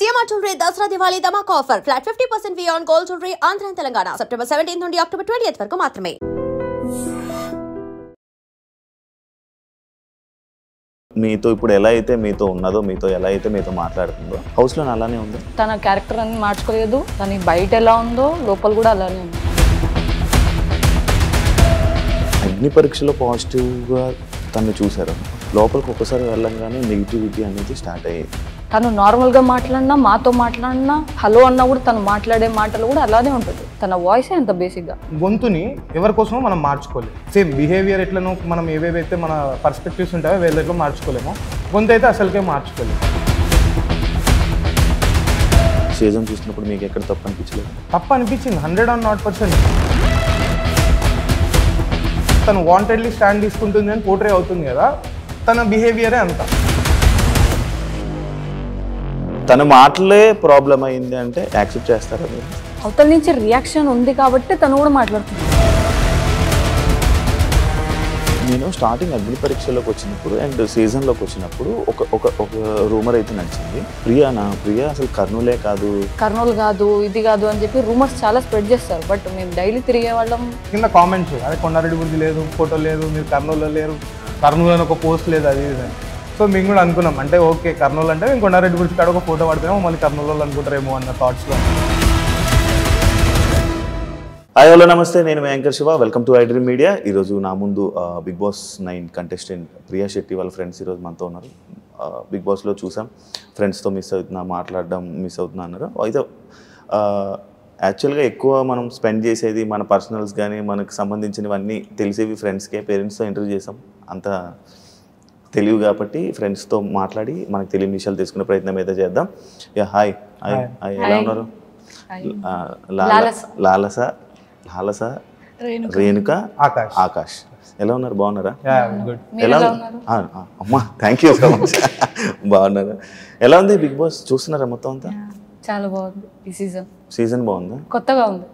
CMR jewellery Dasara Diwali ధమాకా offer flat 50% V on gold jewellery Andhra Telangana September 17 నుండి October 20 వరకు మాత్రమే. మీతో ఇప్పుడు ఎలా అయితే మీతో ఉన్నదో, మీతో ఎలా అయితే మీతో మాట్లాడుతుందో హౌస్లో అలానే ఉంది. తన క్యారెక్టర్ అన్ని మార్చుకోలేదు. తన బయట ఎలా ఉందో లోపల కూడా అలానే ఉంది. అగ్ని పరీక్షలో పాజిటివ్గా తను చూశారు, లోపలికి ఒక్కసారి వెళ్ళంగానే నెగిటివిటీ అనేది స్టార్ట్ అయ్యేది. తను నార్మల్గా మాట్లాడినా, మాతో మాట్లాడినా, హలో అన్నా కూడా తను మాట్లాడే మాటలు కూడా అలానే ఉంటుంది. తన వాయిసే అంత బేసిక్గా. గొంతుని ఎవరి కోసమో మనం మార్చుకోలేము. సేమ్ బిహేవియర్ ఎట్లనో మనం ఏవేవైతే మన పర్స్పెక్టివ్స్ ఉంటాయో వేళ్ళలో మార్చుకోలేమో, గొంతు అయితే అసలుకే మార్చుకోలేము. సీజన్ చూసినప్పుడు మీకు ఎక్కడ తప్పు అనిపించలేదు? తప్పు అనిపించింది 100%. తను వాంటెడ్లీ స్టాండ్ తీసుకుంటుంది అని పోర్ట్రే అవుతుంది కదా, తన బిహేవియరే అంత. తన మాటలే ప్రాబ్లం అయింది అంటే యాక్సెప్ట్ చేస్తారా మీరు? అవతల నుంచి రియాక్షన్ ఉంది కాబట్టి తను కూడా మాట్లాడుతుంది. నేను స్టార్టింగ్ అగ్ని పరీక్షలోకి వచ్చినప్పుడు అండ్ సీజన్లోకి వచ్చినప్పుడు ఒక రూమర్ అయితే నడిచింది, ప్రియా అసలు కర్నూలే కాదు, కర్నూలు కాదు, ఇది కాదు అని చెప్పి రూమర్స్ చాలా స్ప్రెడ్ చేస్తారు. బట్ మేము డైలీ తిరిగే వాళ్ళం. కింద కామెంట్స్, అదే కొండారెడ్డి గురించి లేదు, ఫోటో లేదు, మీరు కర్నూలులో లేరు, కర్నూలు అని ఒక పోస్ట్ లేదు, అది ఇది. సో మేము కూడా అనుకున్నాం, అంటే ఓకే కర్నూలు అంటే మేము కొండారెడ్డి గురించి కాడ ఒక ఫోటో పడితేమో మళ్ళీ కర్నూలు అనుకుంటారేమో అన్న థాట్స్లో. హాయ్ హలో నమస్తే, నేను anchor Shiva, welcome to iDream Media. ఈరోజు నా ముందు Bigg Boss 9 contestant Priya Shetty వాళ్ళ ఫ్రెండ్స్ ఈరోజు మనతో ఉన్నారు. బిగ్ బాస్లో చూసాం, ఫ్రెండ్స్తో మిస్ అవుతున్నా అన్నారు. అయితే యాక్చువల్గా ఎక్కువ మనం స్పెండ్ చేసేది మన పర్సనల్స్ కానీ మనకు సంబంధించినవన్నీ తెలిసేవి ఫ్రెండ్స్కే. పేరెంట్స్తో ఇంటర్వ్యూ చేసాం, అంత తెలివి కాబట్టి ఫ్రెండ్స్తో మాట్లాడి మనకు తెలియని విషయాలు తెలుసుకునే ప్రయత్నం అయితే చేద్దాం. హాయ్ హాయ్ హాయ్, ఎలా ఉన్నారు? లాలస రేణుక ఆకాష్ ఎలా ఉన్నారు? బాగున్నారా? ఎలా అమ్మా, థ్యాంక్ యూ సో మచ్. బాగున్నారా? ఎలా ఉంది బిగ్ బాస్? చూస్తున్నారా మొత్తం అంతా? చాలా బాగుంది ఈ సీజన్ బాగుందా? కొత్తగా ఉంది.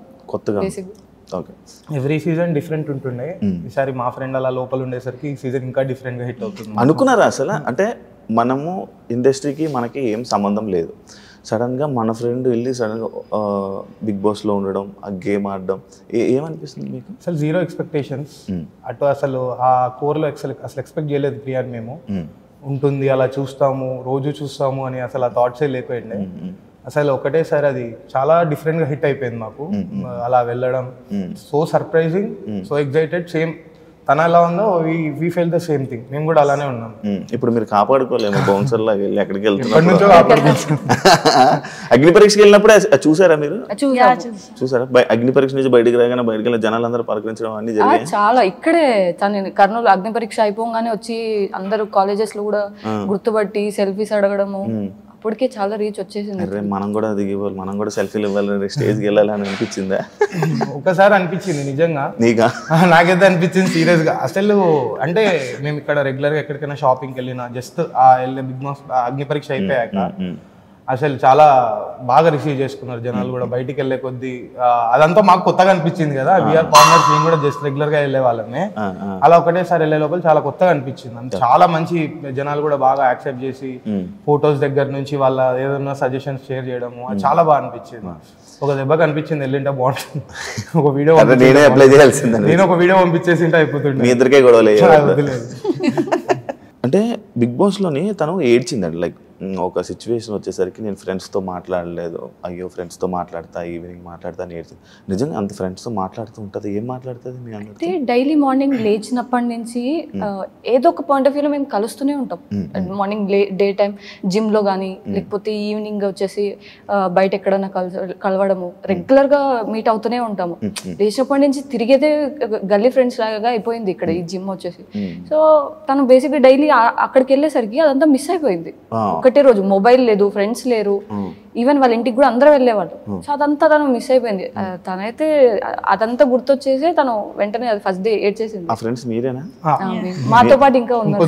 ఓకే, ఎవ్రీ సీజన్ డిఫరెంట్ ఉంటుండే. ఈసారి మా ఫ్రెండ్ అలా లోపల ఉండేసరికి ఈ సీజన్ ఇంకా డిఫరెంట్గా హిట్ అవుతుంది. అనుకున్నారా అసలు? అంటే మనము ఇండస్ట్రీకి మనకి ఏం సంబంధం లేదు, సడన్గా మన ఫ్రెండ్ వెళ్ళి సడన్గా బిగ్ బాస్లో ఉండడం, ఆ గేమ్ ఆడడం ఏమనిపిస్తుంది మీకు? అసలు జీరో ఎక్స్పెక్టేషన్స్. అటు అసలు ఆ కోర్లో అసలు ఎక్స్పెక్ట్ చేయలేదు ప్రియాని మేము. ఉంటుంది అలా చూస్తాము, రోజు చూస్తాము అని అసలు ఆ థాట్సే లేకపోయిండే. అసలు ఒకటేసారి అది చాలా డిఫరెంట్గా హిట్ అయిపోయింది మాకు. అలా వెళ్ళడం so surprising, so excited. Same తన ఎలా ఉందో we feel the same thing, మేము కూడా అలానే ఉన్నాం. ఇప్పుడు మీరు కాపాడుకోలేము, బౌన్సర్ లాగా వెళ్ళి ఎక్కడికి వెళ్తున్నారు. నుంచో అగ్ని పరీక్షకి వెళ్ళినప్పుడే చూసారా మీరు? చూసారా? అగ్ని పరీక్ష నుంచి బయటికి రాగానే బయటకు వెళ్ళిన జనాలందరూ పలకరించడం అన్ని జరిగాయి. చాలా ఇక్కడే తను కర్నూలు అగ్ని పరీక్ష అయిపోగానే వచ్చి అందరూ కాలేజెస్ లో కూడా గుర్తుపట్టి సెల్ఫీస్ అడగడము, అప్పటికే చాలా రీచ్ వచ్చేసింది. మనం కూడా దిగిపోవాలి, మనం కూడా సెల్ఫీలు ఇవ్వాలి, స్టేజ్కి వెళ్ళాలి అని అనిపించిందా? ఒకసారి అనిపించింది నిజంగా. నీకా? నాకైతే అనిపించింది సీరియస్గా. అసలు అంటే మేము ఇక్కడ రెగ్యులర్గా ఎక్కడికైనా షాపింగ్కి వెళ్ళినా జస్ట్ వెళ్ళే బిగ్ బాస్ అగ్ని పరీక్ష అయిపోయాక అసలు చాలా బాగా రిసీవ్ చేసుకున్నారు జనాలు కూడా. బయటికి వెళ్ళే కొద్దీ అదంతా మాకు కొత్తగా అనిపించింది కదా, వీఆర్ పార్ట్నర్స్, మేము కూడా జస్ట్ రెగ్యులర్గా వెళ్ళే వాళ్ళమే. అలా ఒకటేసారి వెళ్ళే లోపల చాలా కొత్తగా అనిపించింది. అంత చాలా మంచి జనాలు కూడా బాగా యాక్సెప్ట్ చేసి ఫొటోస్ దగ్గర నుంచి వాళ్ళ ఏదైనా సజెషన్స్ షేర్ చేయడము, అది చాలా బాగా అనిపించింది. ఒక దెబ్బకి అనిపించింది వెళ్ళింటే బాగుంటుంది, ఒక వీడియో నేను ఒక వీడియో పంపించేసింటే అయిపోతుంది. మీ ఇద్దరికే గొడవలేదు. అంటే బిగ్ బాస్లోని తను ఏడ్చిందండి, లైక్ ఒక సిచ్యువేషన్ వచ్చేసరికి నేను ఫ్రెండ్స్తో మాట్లాడలేదు, అయ్యో ఫ్రెండ్స్తో మాట్లాడతా, ఈవినింగ్ మాట్లాడతా అని ఏడ్చింది. నిజంగా అంత ఫ్రెండ్స్తో మాట్లాడుతూ ఉంటుంది? ఏం మాట్లాడుతుంది మీ అందరితో? డైలీ మార్నింగ్ లేచినప్పటి నుంచి ఏదో ఒక పాయింట్ ఆఫ్ వ్యూలో మేము కలుస్తూనే ఉంటాం. మార్నింగ్ డే టైం జిమ్లో కానీ, లేకపోతే ఈవినింగ్ వచ్చేసి బయట ఎక్కడన్నా కలవడము, రెగ్యులర్గా మీట్ అవుతూనే ఉంటాము. లేచినప్పటి నుంచి తిరిగేదే గల్లీ ఫ్రెండ్స్ లాగా అయిపోయింది ఇక్కడ ఈ జిమ్ వచ్చేసి. సో తను బేసిక్గా డైలీ అక్కడికి వెళ్ళేసరికి అదంతా మిస్ అయిపోయింది. ఒకటే రోజు మొబైల్ లేదు, ఫ్రెండ్స్ లేరు, ఈవెన్ వాళ్ళ ఇంటికి కూడా అందరూ వెళ్ళేవాళ్ళు. సో అదంతా తను మిస్ అయిపోయింది. తనైతే అదంతా గుర్తొచ్చేసి తను వెంటనే ఫస్ట్ డే ఏడ్చేసింది. ఆ ఫ్రెండ్స్ మీరేనా? మాతో పాటు ఇంకా ఉన్నారు,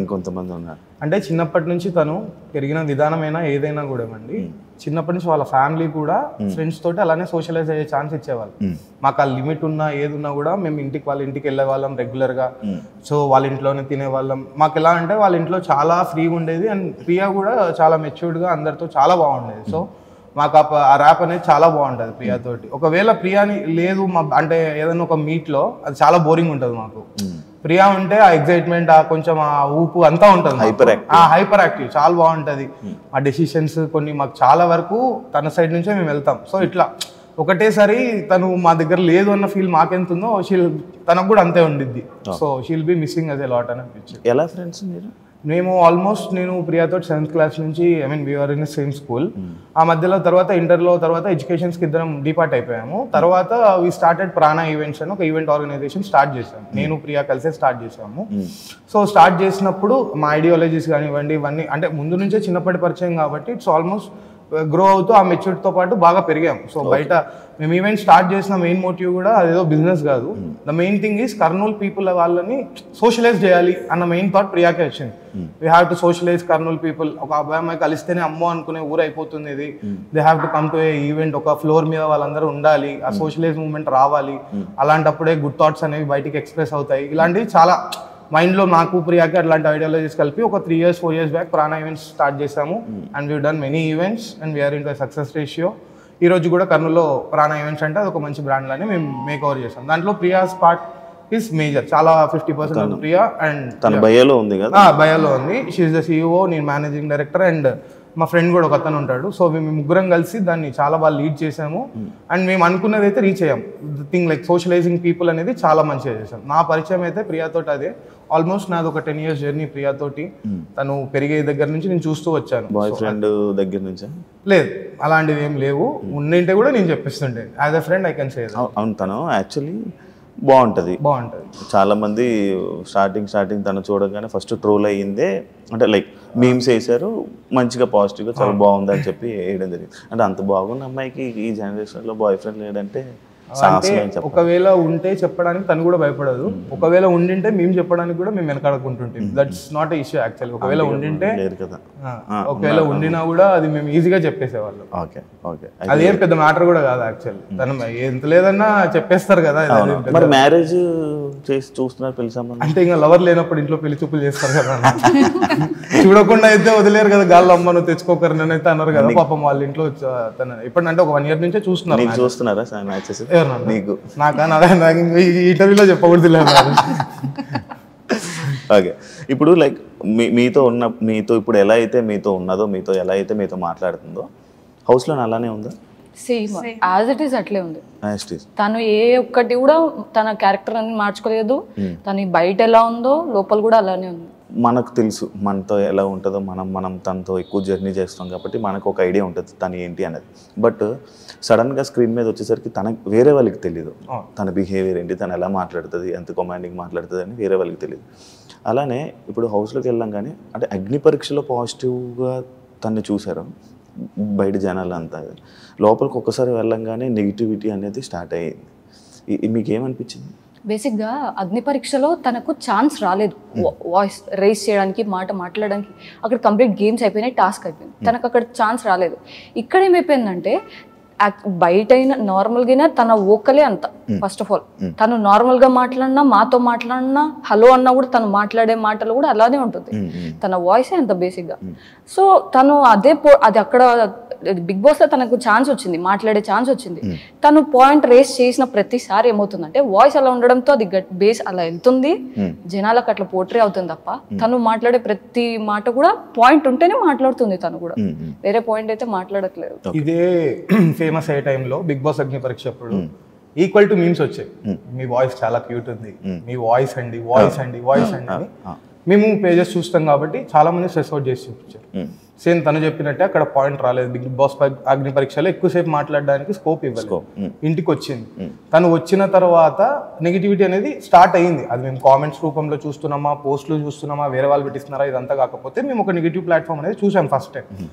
ఇంకొంతమంది ఉన్నారు. అంటే చిన్నప్పటి నుంచి తను పెరిగిన విధానమైనా ఏదైనా కూడా అండి, చిన్నప్పటి నుంచి వాళ్ళ ఫ్యామిలీ కూడా ఫ్రెండ్స్ తోటి అలానే సోషలైజ్ అయ్యే ఛాన్స్ ఇచ్చేవాళ్ళు. మాకు ఆ లిమిట్ ఉన్నా ఏదున్నా కూడా మేము వాళ్ళ ఇంటికి వెళ్ళే వాళ్ళం రెగ్యులర్గా. సో వాళ్ళ ఇంట్లోనే తినేవాళ్ళం. మాకు ఎలా అంటే వాళ్ళ ఇంట్లో చాలా ఫ్రీగా ఉండేది. అండ్ ప్రియా కూడా చాలా మెచ్యూర్డ్గా అందరితో చాలా బాగుండేది. సో మాకు ఆ ర్యాప్ అనేది చాలా బాగుంటుంది ప్రియాతోటి. ఒకవేళ ప్రియాని లేదు అంటే ఏదైనా ఒక మీట్లో అది చాలా బోరింగ్ ఉంటుంది మాకు. ప్రియా ఉంటే ఆ ఎగ్జైట్మెంట్, ఆ కొంచెం ఆ ఊపు అంతా ఉంటుంది, హైపర్ యాక్టివ్, చాలా బాగుంటుంది. ఆ డెసిషన్స్ కొన్ని మాకు చాలా వరకు తన సైడ్ నుంచే మేము వెళ్తాం. సో ఇట్లా ఒకటేసారి తను మా దగ్గర లేదు అన్న ఫీల్ మాకెంత ఉందో తనకు కూడా అంతే ఉండిద్ది. So she'll be missing us a lot అని అనిపించింది. ఎలా ఫ్రెండ్స్ మీరు? మేము ఆల్మోస్ట్ నేను ప్రియాతో 7th క్లాస్ నుంచి వీఆర్ ఇన్ సేమ్ స్కూల్. ఆ మధ్యలో తర్వాత ఇంటర్లో తర్వాత ఎడ్యుకేషన్స్కి ఇద్దరం డిపార్ట్ అయిపోయాము. తర్వాత వీ స్టార్టెడ్ ప్రాణ ఈవెంట్స్ అని ఒక ఈవెంట్ ఆర్గనైజేషన్ స్టార్ట్ చేసాము. నేను ప్రియా కలిసే స్టార్ట్ చేసాము. సో స్టార్ట్ చేసినప్పుడు మా ఐడియాలజీస్ కానివ్వండి ఇవన్నీ అంటే ముందు నుంచే చిన్నప్పటి పరిచయం కాబట్టి ఇట్స్ ఆల్మోస్ట్ గ్రో అవుతూ ఆ మెచ్యూరిటీతో పాటు బాగా పెరిగాం. సో బయట మేము ఈవెంట్ స్టార్ట్ చేసిన మెయిన్ మోటివ్ కూడా అదేదో బిజినెస్ కాదు. The main thing is Kurnool people వాళ్ళని సోషలైజ్ చేయాలి అన్న మెయిన్ థాట్ ప్రియాకే వచ్చింది. We have to socialise Kurnool people. ఒక అబ్బాయి అమ్మాయి కలిస్తేనే అమ్మో అనుకునే ఊరు అయిపోతుంది ఇది. They have to come to A event. ఒక ఫ్లోర్ మీద వాళ్ళందరూ ఉండాలి, ఆ సోషలైజ్ మూవ్మెంట్ రావాలి. అలాంటప్పుడే గుడ్ థాట్స్ అనేవి బయటికి ఎక్స్ప్రెస్ అవుతాయి. ఇలాంటివి చాలా మైండ్లో నాకు ప్రియాకి అట్లాంటి ఐడియాలజీస్ కలిపి ఒక 3 years 4 years back Prana events start చేసాము. And we done many events and we're in the success ratio. ఈ రోజు కూడా కర్నూలులో ప్రాణ ఈవెంట్స్ అంటే అది ఒక మంచి బ్రాండ్ లానే మేము మేక్ ఓవర్ చేసాం. దాంట్లో ప్రియాస్ పార్ట్ ఈస్ మేజర్, చాలా 50% ప్రియా. అండ్ తన బయోలో ఉంది కదా? బయోలో ఉంది. షీఈస్ ద CEO, నేను మేనేజింగ్ డైరెక్టర్, అండ్ మా ఫ్రెండ్ కూడా ఒక అతను ఉంటాడు. సో మేము ముగ్గురం కలిసి దాన్ని చాలా బాగా లీడ్ చేసాము. అండ్ మేము అనుకున్నది అయితే రీచ్ అయ్యాం. థింగ్ లైక్ సోషలైజింగ్ పీపుల్ అనేది చాలా మంచిగా చేసాం. నా పరిచయం అయితే ప్రియాతోటి అదే. ఆల్మోస్ట్ నాది ఒక 10 years జర్నీ ప్రియాతోటి. తను పెరిగే దగ్గర నుంచి నేను చూస్తూ వచ్చాను. బాయ్ ఫ్రెండ్ దగ్గర నుంచి లేదు, అలాంటివి ఏం లేవు. ఉండింటే కూడా నేను చెప్పిస్తుంటే as a friend I can say. అవును, తను యాక్చువల్లీ బాగుంటుంది. చాలా మంది స్టార్టింగ్ తను చూడగానే ఫస్ట్ ట్రోల్ అయ్యిందే, అంటే లైక్ మీమ్స్ వేసారు, మంచిగా పాజిటివ్గా చాలా బాగుంది అని చెప్పి వేయడం జరిగింది. అంటే అంత బాగున్న అమ్మాయికి ఈ జనరేషన్లో బాయ్ ఫ్రెండ్ లేడంటే ఒకవేళ ఉంటే చెప్పడానికి తను కూడా భయపడదు. ఒకవేళ ఉండింటే మేము చెప్పడానికి కూడా మేము వెనకాడుకుంటుంటాం. That's not a issue actually. ఒకవేళ ఉండింటే ఒకవేళ ఉండినా కూడా అది మేము ఈజీగా చెప్పేసేవాళ్ళం. అది ఏం పెద్ద మ్యాటర్ కూడా కాదు యాక్చువల్లీ. తను ఎంత లేదన్నా చెప్పేస్తారు కదా. మరి మ్యారేజ్ చేసి చూస్తున్నారు పెళ్లి సంబంధం అంటే ఇంకా లవర్ లేనప్పుడు ఇంట్లో పెళ్లి చూపులు చేస్తారు కదా. చూడకుండా అయితే వదిలేరు కదా. గాల్లో అమ్మ నువ్వు తెచ్చుకోకరు అయితే అన్నారు కదా. పాపం వాళ్ళ ఇంట్లో ఇప్పుడంటే ఒక 1 year నుంచే చూస్తున్నారా మ్యాచెస్? నీకు నాకా ఇంటర్వ్యూలో చెప్పకూడదు. ఓకే, ఇప్పుడు లైక్ మీతో ఇప్పుడు ఎలా అయితే మీతో ఉన్నదో, మీతో మాట్లాడుతుందో హౌస్లో అలానే ఉందా? సేమ్ యాజ్ ఇట్ ఈస్ అట్లే ఉంది. తను ఏ ఒక్కటి కూడా తన క్యారెక్టర్ అని మార్చుకోలేదు. తను బయట ఎలా ఉందో లోపల కూడా అలానే ఉంది. మనకు తెలుసు మనతో ఎలా ఉంటుందో. మనం తనతో ఎక్కువ జర్నీ చేస్తాం కాబట్టి మనకు ఒక ఐడియా ఉంటుంది తను ఏంటి అనేది. బట్ సడన్గా స్క్రీన్ మీద వచ్చేసరికి వేరే వాళ్ళకి తెలియదు తన బిహేవియర్ ఏంటి, తను ఎలా మాట్లాడుతుంది, ఎంత కమాండింగ్ మాట్లాడుతుంది అని వేరే వాళ్ళకి తెలియదు. అలానే ఇప్పుడు హౌస్లోకి వెళ్ళాం కానీ అంటే అగ్ని పరీక్షలో పాజిటివ్గా తను చూసారు బయట జనాలు అంతా. లోపలికి ఒక్కసారి వెళ్ళంగానే నెగిటివిటీ అనేది స్టార్ట్ అయ్యింది. మీకు ఏమనిపించింది? బేసిక్గా అగ్ని పరీక్షలో తనకు ఛాన్స్ రాలేదు వాయిస్ రైజ్ చేయడానికి, మాట్లాడడానికి. అక్కడ కంప్లీట్ గేమ్స్ అయిపోయినాయి, టాస్క్ అయిపోయింది. తనకు అక్కడ ఛాన్స్ రాలేదు. ఇక్కడ ఏమైపోయిందంటే బయట అయినా నార్మల్గా తన ఓకలే అంత. ఫస్ట్ ఆఫ్ ఆల్ తను నార్మల్గా మాట్లాడినా, మాతో మాట్లాడినా, హలో అన్నా కూడా తను మాట్లాడే మాటలు కూడా అలానే ఉంటుంది. తన వాయిసే అంత బేసిక్గా. సో తను అది అక్కడ బిగ్ బాస్ లో తనకు ఛాన్స్ వచ్చింది, మాట్లాడే ఛాన్స్ వచ్చింది. తను పాయింట్ రేస్ చేసిన ప్రతిసారి ఏమవుతుందంటే వాయిస్ అలా ఉండడంతో అది బేస్ అలా వెళ్తుంది, జనాలకు అట్లా పోర్ట్రే అవుతుంది తప్ప తను మాట్లాడే ప్రతి మాట కూడా పాయింట్ ఉంటేనే మాట్లాడుతుంది. తను కూడా వేరే పాయింట్ అయితే మాట్లాడట్లేదు. ఇదే ఫేమస్ అయ్యే టైంలో బిగ్ బాస్ అగ్ని పరీక్ష అప్పుడు ఈక్వల్ టు మీమ్స్ వచ్చాయి. మీ వాయిస్ చాలా క్యూట్ ఉంది, మీ వాయిస్ అండి అని. మేము పేజెస్ చూస్తాం కాబట్టి చాలా మంది స్ట్రెస్ అవుట్ చేసి చూపించారు. సేమ్ తను చెప్పినట్టే అక్కడ పాయింట్ రాలేదు. బిగ్ బాస్ అగ్ని పరీక్షలో ఎక్కువసేపు మాట్లాడడానికి స్కోప్ ఇవ్వలేదు. ఇంటికి వచ్చింది. తను వచ్చిన తర్వాత నెగిటివిటీ అనేది స్టార్ట్ అయ్యింది. అది మేము కామెంట్స్ రూపంలో చూస్తున్నామా, పోస్టులు చూస్తున్నామా, వేరే వాళ్ళు పెట్టిస్తున్నారా, ఇదంతా కాకపోతే మేము ఒక నెగిటివ్ ప్లాట్ఫామ్ అనేది చూసాం ఫస్ట్ టైం.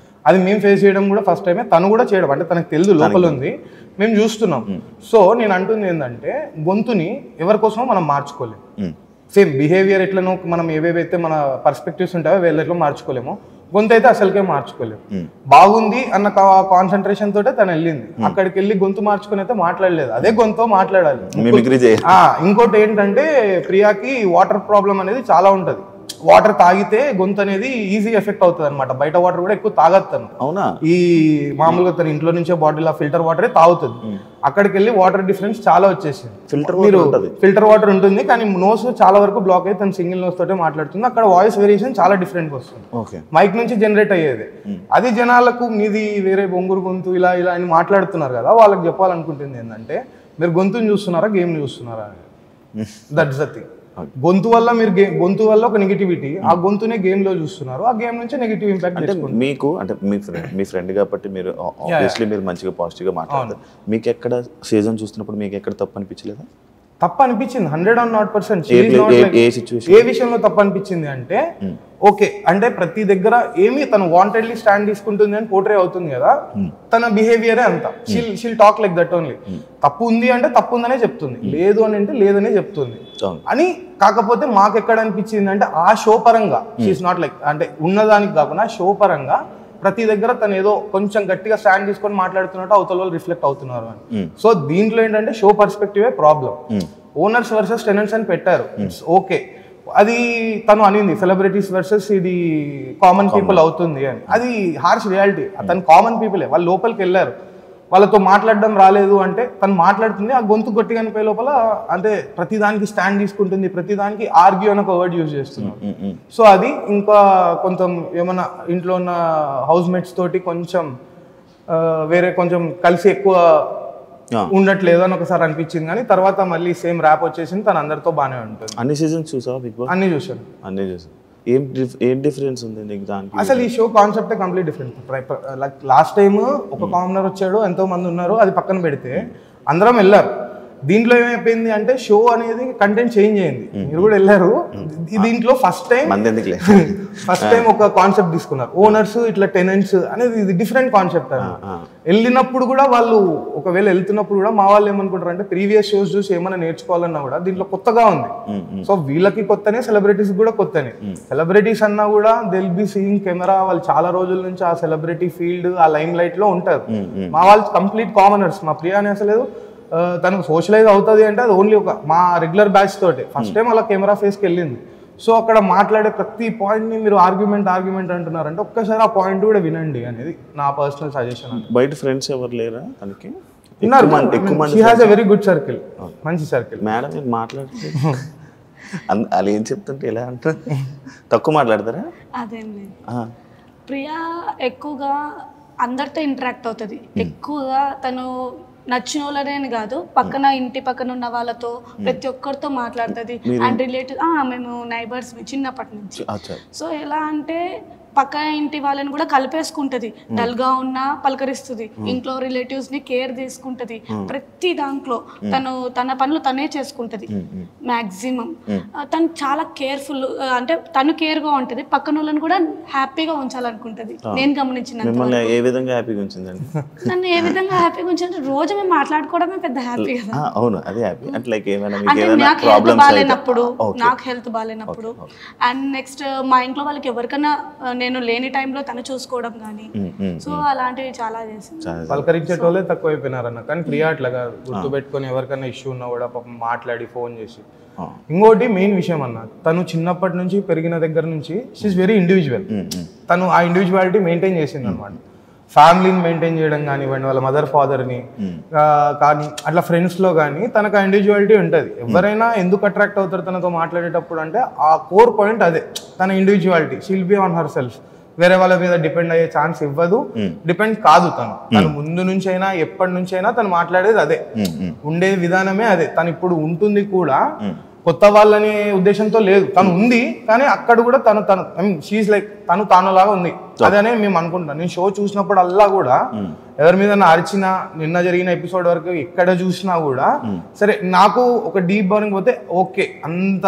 అది మేము ఫేస్ చేయడం కూడా ఫస్ట్ టైమే, తను కూడా చేయడం. అంటే తనకు తెలుసు లోపల ఉంది, మేము చూస్తున్నాం. సో నేను అంటుంది ఏంటంటే గొంతుని ఎవరి కోసమో మనం మార్చుకోలేము. సేమ్ బిహేవియర్ ఎట్లనో మనం ఏవేవైతే మన పర్స్పెక్టివ్స్ ఉంటాయో వీళ్ళెట్లో మార్చుకోలేము, గొంతు అయితే అసలుకే మార్చుకోలేము. బాగుంది అన్న కాన్సన్ట్రేషన్ తోటే తను వెళ్ళింది, అక్కడికి వెళ్ళి గొంతు మార్చుకుని అయితే మాట్లాడలేదు, అదే గొంతు మాట్లాడాలి. ఇంకోటి ఏంటంటే ప్రియాకి వాటర్ ప్రాబ్లం అనేది చాలా ఉంటది. వాటర్ తాగితే గొంతు అనేది ఈజీ ఎఫెక్ట్ అవుతుంది అనమాట. బయట వాటర్ కూడా ఎక్కువ తాగొస్తాను. అవునా? ఈ మామూలుగా తన ఇంట్లో నుంచే బాటిల్ ఫిల్టర్ వాటరే తాగుతుంది. అక్కడికి వెళ్ళి వాటర్ డిఫరెన్స్ చాలా వచ్చేసింది. ఫిల్టర్ వాటర్ ఉంటుంది కానీ నోస్ చాలా వరకు బ్లాక్ అయ్యి తను సింగిల్ నోస్ తోటే మాట్లాడుతుంది. అక్కడ వాయిస్ వేరియేషన్ చాలా డిఫరెంట్ వస్తుంది, మైక్ నుంచి జనరేట్ అయ్యేది. అది జనాలకు మీది వేరే బొంగురు గొంతు ఇలా ఇలా అని మాట్లాడుతున్నారు కదా, వాళ్ళకి చెప్పాలనుకుంటుంది ఏంటంటే మీరు గొంతుని చూస్తున్నారా గేమ్ చూస్తున్నారా అని. That's the thing. గొంతు వల్ల మీరు గొంతు వల్ల ఒక నెగిటివిటీ, ఆ గొంతునే గేమ్ లో చూస్తున్నారు, ఆ గేమ్ నుంచి నెగిటివ్ ఇంపాక్ట్. అంటే మీకు అంటే మీ ఫ్రెండ్ కాబట్టి మీరు ఆబ్వియస్లీ మీరు మంచిగా పాజిటివ్ గా మాట్లాడతారు. మీకు ఎక్కడ సీజన్ చూస్తున్నప్పుడు మీకు ఎక్కడ తప్పు అనిపించలేదా? తప్పు అనిపించింది 100%. ఏ విషయంలో తప్పు అనిపించింది అంటే ఓకే అంటే ప్రతి దగ్గర ఏమి తను వాంటెడ్లీ స్టాండ్ తీసుకుంటుంది అని పోర్ట్రే అవుతుంది కదా, తన బిహేవియరే అంతా. She'll talk like that only. తప్పు ఉంది అంటే తప్పు ఉందనే చెప్తుంది, లేదు అని అంటే లేదనే చెప్తుంది అని. కాకపోతే మాకు ఎక్కడ అనిపించింది అంటే ఆ షో పరంగా షీఈస్ నాట్ లైక్ అంటే ఉన్నదానికి కాకుండా షో పరంగా ప్రతి దగ్గర తను ఏదో కొంచెం గట్టిగా స్టాండ్ తీసుకొని మాట్లాడుతున్నట్టు అవతల వాళ్ళు రిఫ్లెక్ట్ అవుతున్నారు అని. సో దీంట్లో ఏంటంటే షో పర్స్పెక్టివే ప్రాబ్లం. ఓనర్స్ వర్సెస్ టెనెంట్స్ అని పెట్టారు, ఇట్స్ ఓకే. అది తను అనింది సెలబ్రిటీస్ వర్సెస్ ఇది కామన్ పీపుల్ అవుతుంది అని. అది హార్ష్ రియాలిటీ. తను కామన్ పీపులే, వాళ్ళు లోపలికి వెళ్ళారు, వాళ్ళతో మాట్లాడడం రాలేదు అంటే తను మాట్లాడుతుంది, ఆ గొంతు గట్టిగా అనిపోయే లోపల అంటే ప్రతిదానికి స్టాండ్ తీసుకుంటుంది, ప్రతిదానికి ఆర్గ్యూ అని ఒక వర్డ్ యూజ్ చేస్తున్నారు. సో అది ఇంకా కొంచెం ఏమన్నా ఇంట్లో ఉన్న హౌస్ మేట్స్ తోటి కొంచెం వేరే కొంచెం కలిసి ఎక్కువ ఉండట్లేదు అని ఒకసారి అనిపించింది. కానీ తర్వాత మళ్ళీ సేమ్ ర్యాప్ వచ్చేసింది, తను అందరితో బాగానే ఉంటుంది. అన్ని సీజన్స్ చూసావా బిగ్ బాస్? అన్ని చూసాను. ఏం డిఫరెన్స్ ఉంది నీకు దానికి? అసలు ఈ show concept complete different. Last time ఒక కామనర్ వచ్చాడు, ఎంతో మంది ఉన్నారు, అది పక్కన పెడితే అందరం వెళ్ళారు. దీంట్లో ఏమైపోయింది అంటే షో అనేది కంటెంట్ చేంజ్ అయింది, మీరు కూడా వెళ్ళారు. దీంట్లో ఫస్ట్ టైం ఒక కాన్సెప్ట్ తీసుకున్నారు, ఓనర్స్ ఇట్లా టెనెంట్స్ అనేది. ఇది డిఫరెంట్ కాన్సెప్ట్ అని. వెళ్ళినప్పుడు కూడా వాళ్ళు ఒకవేళ వెళ్తున్నప్పుడు కూడా మా వాళ్ళు ఏమనుకుంటారు అంటే ప్రీవియస్ షోస్ చూసి ఏమైనా నేర్చుకోవాలన్నా కూడా దీంట్లో కొత్తగా ఉంది. సో వీళ్ళకి కొత్తనే, సెలబ్రిటీస్ కూడా కొత్తనే. సెలబ్రిటీస్ అన్నా కూడా they will be seeing camera, వాళ్ళు చాలా రోజుల నుంచి ఆ సెలబ్రిటీ ఫీల్డ్ ఆ లైమ్ లైట్ లో ఉంటారు. మా వాళ్ళు కంప్లీట్ కామనర్స్. మా ప్రియా అని అసలు తనకు సోషలైజ్ అవుతుంది అంటే అది ఓన్లీ ఒక మా రెగ్యులర్ బ్యాచ్ తోటి ఫస్ట్ టైం అలా కెమెరా ఫేస్కి వెళ్ళింది. సో అక్కడ మాట్లాడే ప్రతి పాయింట్ని మీరు ఆర్గ్యుమెంట్ అంటున్నారంటే ఒక్కసారి ఆ పాయింట్ కూడా వినండి అనేది నా పర్సనల్ సజెషన్. బయట ఫ్రెండ్స్ ఎవరు లేరా తనకి? She has a very good circle, మంచి సర్కిల్. మేడం మీరు మాట్లాడితే వాళ్ళు ఏం చెప్తుంటే ఎలా అంటారు? తక్కువ మాట్లాడతారా? అదేం లేదు, ప్రియా ఎక్కువగా అందరితో ఇంటరాక్ట్ అవుతుంది. ఎక్కువగా తను నచ్చిన వాళ్ళని కాదు, పక్కన ఇంటి పక్కన ఉన్న వాళ్ళతో ప్రతి ఒక్కరితో మాట్లాడుతుంది. అండ్ రిలేటివ్ మేము నైబర్స్ చిన్నప్పటి నుంచి. సో ఎలా అంటే పక్క ఇంటి వాళ్ళని కూడా కలిపేసుకుంటది, డల్గా ఉన్నా పలకరిస్తుంది, ఇంట్లో రిలేటివ్స్ ని కేర్ తీసుకుంటది, ప్రతి దాంట్లో తన పనులు తనే చేసుకుంటది మాక్సిమం. తను చాలా కేర్ఫుల్, అంటే తను కేర్ గా ఉంటది, పక్కన వాళ్ళని కూడా హ్యాపీగా ఉంచాలనుకుంటది. నేను గమనించిన ఏ విధంగా హ్యాపీగా ఉంచిందండి నన్ను ఏ విధంగా హ్యాపీగా ఉంచింది, రోజు మేము మాట్లాడుకోవడమే పెద్ద హ్యాపీ కదా. అవును, అది హ్యాపీ. అంటే లైక్ ఏమైనా అంటే నాకు హెల్త్ బాగాలేనప్పుడు అండ్ నెక్స్ట్ మా ఇంట్లో వాళ్ళకి ఎవరికైనా నేను లేని టైంలో తను చూసుకోవడం కానీ, సో అలాంటివి చాలా చేసింది. పలకరించేటోళ్ళే తక్కువ అయిపోయినారన్న, కానీ ప్రియా అట్లాగా గుర్తు పెట్టుకొని ఎవరికైనా ఇష్యూ ఉన్నా కూడా పాపం మాట్లాడి ఫోన్ చేసి. ఇంకోటి మెయిన్ విషయం అన్న, తను చిన్నప్పటి నుంచి పెరిగిన దగ్గర నుంచి షీఈస్ వెరీ ఇండివిజువల్. తను ఆ ఇండివిజువాలిటీ మెయింటైన్ చేసింది అనమాట. ఫ్యామిలీని మెయింటైన్ చేయడం కానివ్వండి, వాళ్ళ మదర్ ఫాదర్ని కానీ అట్లా ఫ్రెండ్స్లో కానీ తనకు ఆ ఇండివిజువాలిటీ ఉంటుంది. ఎవరైనా ఎందుకు అట్రాక్ట్ అవుతారు తనతో మాట్లాడేటప్పుడు అంటే ఆ కోర్ పాయింట్ అదే, తన individuality. She'll be on her self. వేరే వాళ్ళ మీద డిపెండ్ అయ్యే ఛాన్స్ ఇవ్వదు, డిపెండ్ కాదు. తను ముందు నుంచి అయినా ఎప్పటి నుంచి అయినా తను మాట్లాడేది అదే, ఉండే విధానమే అదే. తను ఇప్పుడు ఉంటుంది కూడా కొత్త వాళ్ళనే ఉద్దేశంతో లేదు, తను ఉంది. కానీ అక్కడ కూడా తను షీఈస్ లైక్ తానులాగా ఉంది. అదనే మేము అనుకుంటున్నాం. నేను షో చూసినప్పుడు అల్లా కూడా ఎవరి మీద అరిచినా, నిన్న జరిగిన ఎపిసోడ్ వరకు ఎక్కడ చూసినా కూడా సరే నాకు ఒక డీప్ బర్నింగ్ పోతే ఓకే, అంత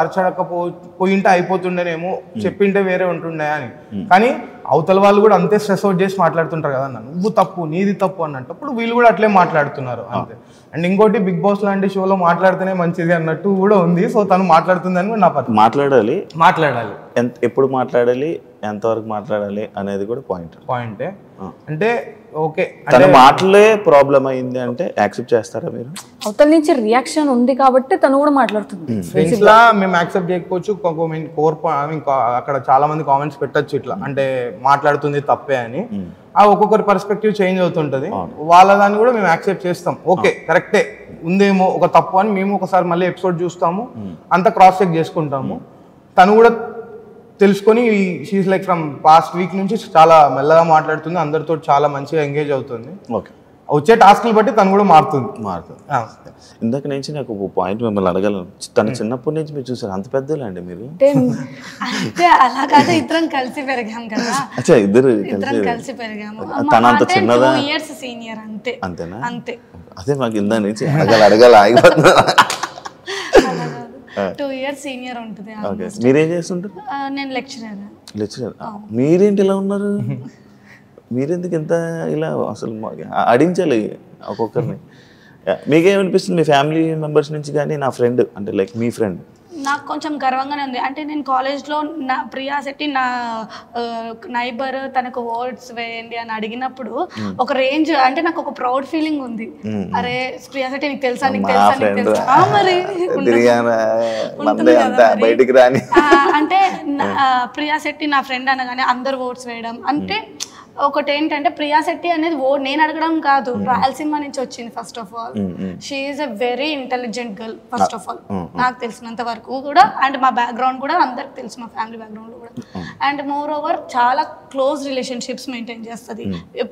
అరచడకపోయింటే అయిపోతుండేనేమో, చెప్పింటే వేరే ఉంటుండే అని. కానీ అవతల వాళ్ళు కూడా అంతే స్ట్రెస్ అవుట్ చేసి మాట్లాడుతుంటారు కదా అన్న, నువ్వు తప్పు నీది తప్పు అన్నప్పుడు వీళ్ళు కూడా అట్లే మాట్లాడుతున్నారు అంతే. అండ్ ఇంకోటి బిగ్ బాస్ లాంటి షోలో మాట్లాడితేనే మంచిది అన్నట్టు కూడా ఉంది. సో తను మాట్లాడుతుందని కూడా నా పద్ధతి. మాట్లాడాలి ఎప్పుడు మాట్లాడాలి, ఎంతవరకు మాట్లాడాలి అనేది కూడా పాయింటే. అంటే ఓకే, తన మాటలే ప్రాబ్లం అయింది అంటే యాక్సెప్ట్ చేస్తారా మీరు? అవతల నుంచి రియాక్షన్ ఉంది కాబట్టి తను కూడా మాట్లాడుతుంది. ఫ్రెండ్స్ లా మేము యాక్సెప్ట్ చేయకపోవచ్చు, అక్కడ చాలా మంది కామెంట్స్ పెట్టచ్చు ఇట్లా, అంటే మాట్లాడుతుంది తప్పే అని. ఆ ఒక్కొక్కరి పర్స్పెక్టివ్ చేంజ్ అవుతుంటది. వాళ్ళ దాన్ని కూడా మేము యాక్సెప్ట్ చేస్తాం, ఓకే కరెక్టే ఉందేమో ఒక తప్పు అని మేము ఒకసారి మళ్ళీ ఎపిసోడ్ చూస్తాము, అంతా క్రాస్ చెక్ చేసుకుంటాము. తను కూడా తెలుసుకొని she's like from past week నుంచి చాలా మెల్లగా మాట్లాడుతుంది, అందరితో చాలా మంచిగా ఎంగేజ్ అవుతుంది. ఓకే, వచ్చే టాస్క్లు బట్టి తను కూడా మారుతుంది. ఇందాక నుంచి నాకు ఒక పాయింట్ మిమ్మల్ని అడగలను. తను చిన్నప్పటి నుంచి మీరు చూసారు, అంత పెద్దలు అండి మీరు? అంటే అలా కాదు, ఇద్దరం కలిసి పెరిగాం కదా. అచ్చా, ఇద్దరు కలిసి పెరిగాము. తన అంత చిన్నదా? 2 years సీనియర్ అంతే. అంతేనా? అంతే. అదే మాకు ఇందా నుంచి అడగాల ఆగిపోతున్నా. 2 years సీనియర్ ఉంటుంది. మీరేం చేస్తుంటారు? నేను లెక్చరర్. మీరేంటి ఇలా ఉన్నారు? మీరెందుకు ఇంత ఇలా అసలు ఆడించాలి ఒక్కొక్కరిని? మీకేమనిపిస్తుంది మీ ఫ్యామిలీ మెంబర్స్ నుంచి కానీ, నా ఫ్రెండ్ అంటే లైక్ మీ ఫ్రెండ్? నాకు కొంచెం గర్వంగానే ఉంది. అంటే నేను కాలేజ్లో నా ప్రియా శెట్టి నా నైబర్, తనకు ఓట్స్ వేయండి అని అడిగినప్పుడు ఒక రేంజ్, అంటే నాకు ఒక ప్రౌడ్ ఫీలింగ్ ఉంది. అరే ప్రియా శెట్టి నీకు తెలుసా, నీకు తెలుసా మరి బయటికి రాని. అంటే ప్రియా శెట్టి నా ఫ్రెండ్ అనగానే అందరు ఓట్స్ వేయడం. అంటే ఒకటి ఏంటంటే ప్రియా శెట్టి అనేది నేను అడగడం కాదు, రాయలసీమ నుంచి వచ్చింది. First of all she is a very intelligent girl first of all, నాకు తెలిసినంత వరకు కూడా. అండ్ మా బ్యాక్గ్రౌండ్ కూడా అందరికి తెలుసు, మా ఫ్యామిలీ బ్యాక్గ్రౌండ్ కూడా. అండ్ మోర్ ఓవర్ చాలా క్లోజ్ రిలేషన్షిప్స్ మెయింటైన్ చేస్తుంది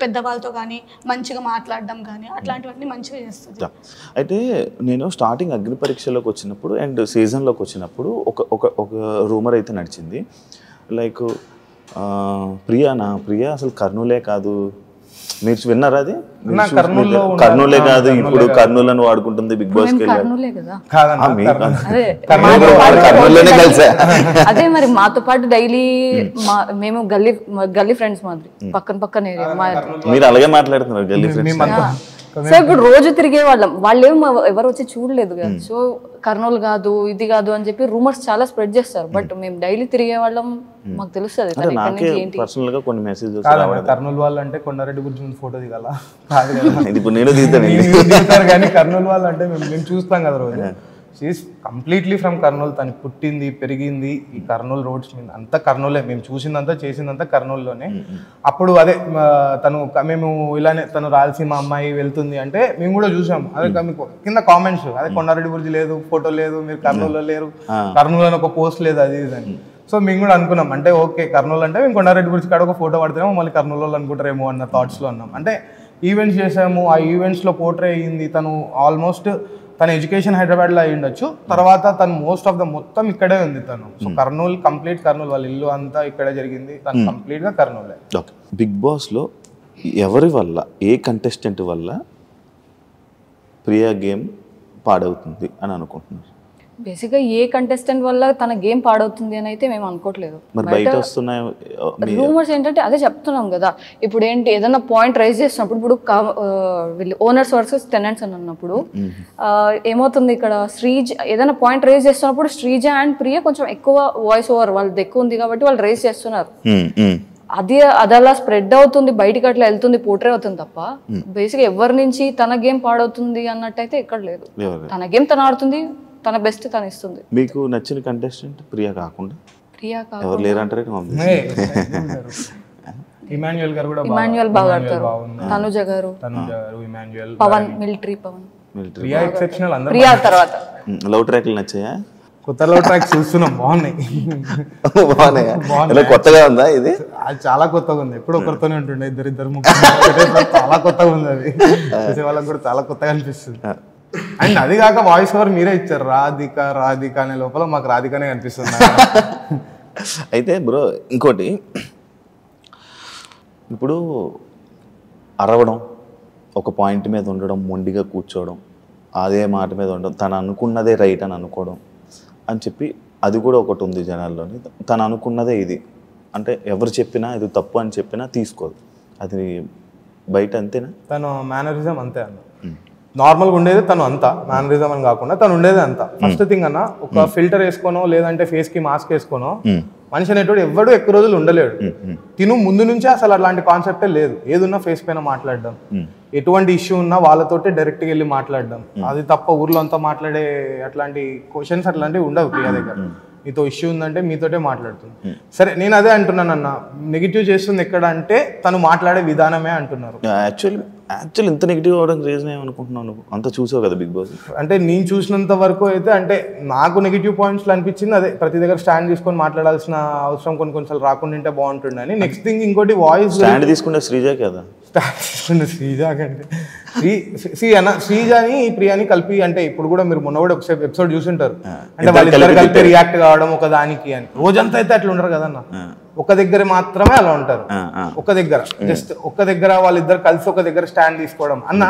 పెద్దవాళ్ళతో కానీ, మంచిగా మాట్లాడడం కానీ అట్లాంటివన్నీ మంచిగా చేస్తుంది. అయితే నేను స్టార్టింగ్ అగ్ని పరీక్షలోకి వచ్చినప్పుడు అండ్ సీజన్లోకి వచ్చినప్పుడు ఒక రూమర్ అయితే నడిచింది, లైక్ ప్రియా అసలు కర్నూలే కాదు. మీరు విన్నారా అది? కర్నూలే కాదు, ఇప్పుడు కర్నూలు వాడుకుంటుంది బిగ్ బాస్ కి. అదే మరి మాతో పాటు డైలీ మేము గల్లీ ఫ్రెండ్స్ మాదిరి, పక్కన ఏరియా. మీరు అలాగే మాట్లాడుతున్నారు గల్లీ ఫ్రెండ్స్. సో ఇప్పుడు రోజు తిరిగే వాళ్ళం, వాళ్ళేమో ఎవరు వచ్చి చూడలేదు కదా. సో కర్నూలు కాదు, ఇది కాదు అని చెప్పి రూమర్స్ చాలా స్ప్రెడ్ చేస్తారు. బట్ మేము డైలీ తిరిగే వాళ్ళం, మాకు తెలుస్తుంది కర్నూలు వాళ్ళు అంటే కొండారెడ్డి గురించి ఫోటో దిగాల కాదు కదా, కానీ కర్నూలు వాళ్ళు అంటే మేము చూస్తాం కదా రోజు. She's completely from Kurnool. తను పుట్టింది పెరిగింది ఈ కర్నూలు రోడ్స్ మీద, అంతా కర్నూలే. మేము చూసిందంతా చేసిందంతా కర్నూలులోనే. అప్పుడు అదే మేము ఇలానే తను రాయలసీమ అమ్మాయి వెళ్తుంది అంటే మేము కూడా చూసాము. అదే మీకు కింద కామెంట్స్, అదే కొండారెడ్డి గురించి లేదు, ఫోటో లేదు, మీరు కర్నూలులో లేరు, కర్నూలు అని ఒక పోస్ట్ లేదు, అది ఇదని. సో మేము కూడా అనుకున్నాం, అంటే ఓకే కర్నూలు అంటే మేము కొండారెడ్డి గురించి కాడ ఒక ఫోటో పడితేమో మళ్ళీ కర్నూలు అనుకుంటారేమో అన్న థాట్స్లో ఉన్నాం. అంటే ఈవెంట్స్ చేసాము, ఆ ఈవెంట్స్లో పోర్ట్రే అయ్యింది. తను ఆల్మోస్ట్ తన ఎడ్యుకేషన్ హైదరాబాద్లో అయ్యి ఉండొచ్చు, తర్వాత తను మోస్ట్ ఆఫ్ ద మొత్తం ఇక్కడే ఉంది తను. సో కర్నూలు కంప్లీట్ కర్నూలు, వాళ్ళ ఇల్లు అంతా ఇక్కడే జరిగింది, తను కంప్లీట్గా కర్నూలే. బిగ్ బాస్లో ఎవరి వల్ల, ఏ కంటెస్టెంట్ వల్ల ప్రియా గేమ్ పాడవుతుంది అని అనుకుంటున్నారు? బేసిక్గా ఏ కంటెస్టెంట్ వల్ల తన గేమ్ పాడవుతుంది అని అయితే మేము అనుకోవట్లేదు. రూమర్స్ ఏంటంటే అదే చెప్తున్నాం కదా, ఇప్పుడు ఏంటి ఏదైనా పాయింట్ రైజ్ చేసినప్పుడు, ఇప్పుడు వీళ్ళు ఓనర్స్ వర్సెస్ టెనెంట్స్ అని అన్నప్పుడు ఏమవుతుంది, ఇక్కడ శ్రీజ ఏదైనా పాయింట్ రైజ్ చేస్తున్నప్పుడు శ్రీజ అండ్ ప్రియ కొంచెం ఎక్కువ వాయిస్ ఓవర్ వాళ్ళది ఎక్కువ ఉంది కాబట్టి వాళ్ళు రైజ్ చేస్తున్నారు. అది అలా స్ప్రెడ్ అవుతుంది, బయటికి అట్లా వెళ్తుంది, పోర్ట్రే అవుతుంది తప్ప బేసిక్గా ఎవరి నుంచి తన గేమ్ పాడవుతుంది అన్నట్టయితే ఎక్కడ లేదు. తన గేమ్ తను ఆడుతుంది, తన బెస్ట్ తను ఇస్తుంది. మీకు నచ్చిన కంటెస్టెంట్ ప్రియా కాకుండా ఎవరు లేరంటారు? ఇమాన్యుయల్ గారు కూడా బాగా ఆడతారు, తనుజ గారు, పవన్ మిలిటరీ పవన్, ప్రియా ఎక్సెప్షనల్. అందరూ ప్రియా తర్వాత లవ్ ట్రాక్లు నచ్చాయా? కొత్త లవ్ ట్రాక్స్ చూస్తున్నాం, బాగున్నాయి. కొత్తగా ఉందా ఇది? అది చాలా కొత్తగా ఉంది, ఎప్పుడు ఒకరితోనే ఉంటుండే, ఇద్దరు ముగ్గురు, చాలా కొత్తగా ఉంది. అది చూసే వాళ్ళకి కూడా చాలా కొత్తగా అనిపిస్తుంది. అండ్ అది కాక వాయిస్ ఓవర్ మీరే ఇచ్చారు, రాధిక అనే లోపల మాకు రాధికనే కనిపిస్తుంది. అయితే బ్రో ఇంకోటి, ఇప్పుడు అరవడం, ఒక పాయింట్ మీద ఉండడం, మొండిగా కూర్చోవడం, అదే మాట మీద ఉండడం, తను అనుకున్నదే రైట్ అని అనుకోవడం అని చెప్పి, అది కూడా ఒకటి ఉంది జనాల్లోని. తను అనుకున్నదే ఇది, అంటే ఎవరు చెప్పినా ఇది తప్పు అని చెప్పినా తీసుకోదు, అది బయట అంతేనా? తను మేనరిజం అంతే అన్న. నార్మల్గా ఉండేది తను అంతా, మేనరిజం అని కాకుండా తను ఉండేది అంతా. ఫస్ట్ థింగ్ అన్న, ఒక ఫిల్టర్ వేసుకోనో లేదంటే ఫేస్ కి మాస్క్ వేసుకోనో మనిషి అనేటోడు ఎవడు ఎక్కువ రోజులు ఉండలేడు. తిను ముందు నుంచే అసలు అలాంటి కాన్సెప్టే లేదు. ఏదున్నా ఫేస్ పైన మాట్లాడడం, ఎటువంటి ఇష్యూ ఉన్నా వాళ్ళతోటి డైరెక్ట్గా వెళ్ళి మాట్లాడడం, అది తప్ప ఊర్లో అంతా మాట్లాడే అట్లాంటి క్వశ్చన్స్ అట్లాంటివి ఉండవు ప్రియా దగ్గర. మీతో ఇష్యూ ఉందంటే మీతోటే మాట్లాడుతుంది. సరే, నేను అదే అంటున్నాను అన్న, నెగిటివ్ చేస్తుంది ఎక్కడ అంటే తను మాట్లాడే విధానమే అంటున్నారు. యాక్చువల్లీ ఇంత నెగిటివ్ అవడానికి రీజన్ ఏమనుకుంటున్నావు నువ్వు? అంత చూసావు కదా బిగ్ బాస్. అంటే నేను చూసినంత వరకు అయితే, అంటే నాకు నెగిటివ్ పాయింట్స్లో అనిపించింది అదే, ప్రతి దగ్గర స్టాండ్ తీసుకొని మాట్లాడాల్సిన అవసరం కొన్నిసార్లు రాకుండా ఉంటే బాగుంటుండే అని. నెక్స్ట్ థింగ్ ఇంకోటి, వాయిస్ స్టాండ్ తీసుకుంటే శ్రీజ కదా, స్టాండ్ తీసుకుంటే శ్రీజ కంటే శ్రీజాని ప్రియాని కలిపి, అంటే ఇప్పుడు కూడా మీరు మొన్న కూడా ఒక ఎపిసోడ్ చూసింటారు, అంటే వాళ్ళిద్దరు కలిపి రియాక్ట్ కావడం ఒక దానికి అని. రోజంతా అయితే అట్లా ఉండరు కదన్న, ఒక దగ్గర మాత్రమే అలా ఉంటారు. ఒక దగ్గర జస్ట్ ఒక దగ్గర వాళ్ళిద్దరు కలిసి ఒక దగ్గర స్టాండ్ తీసుకోవడం అన్న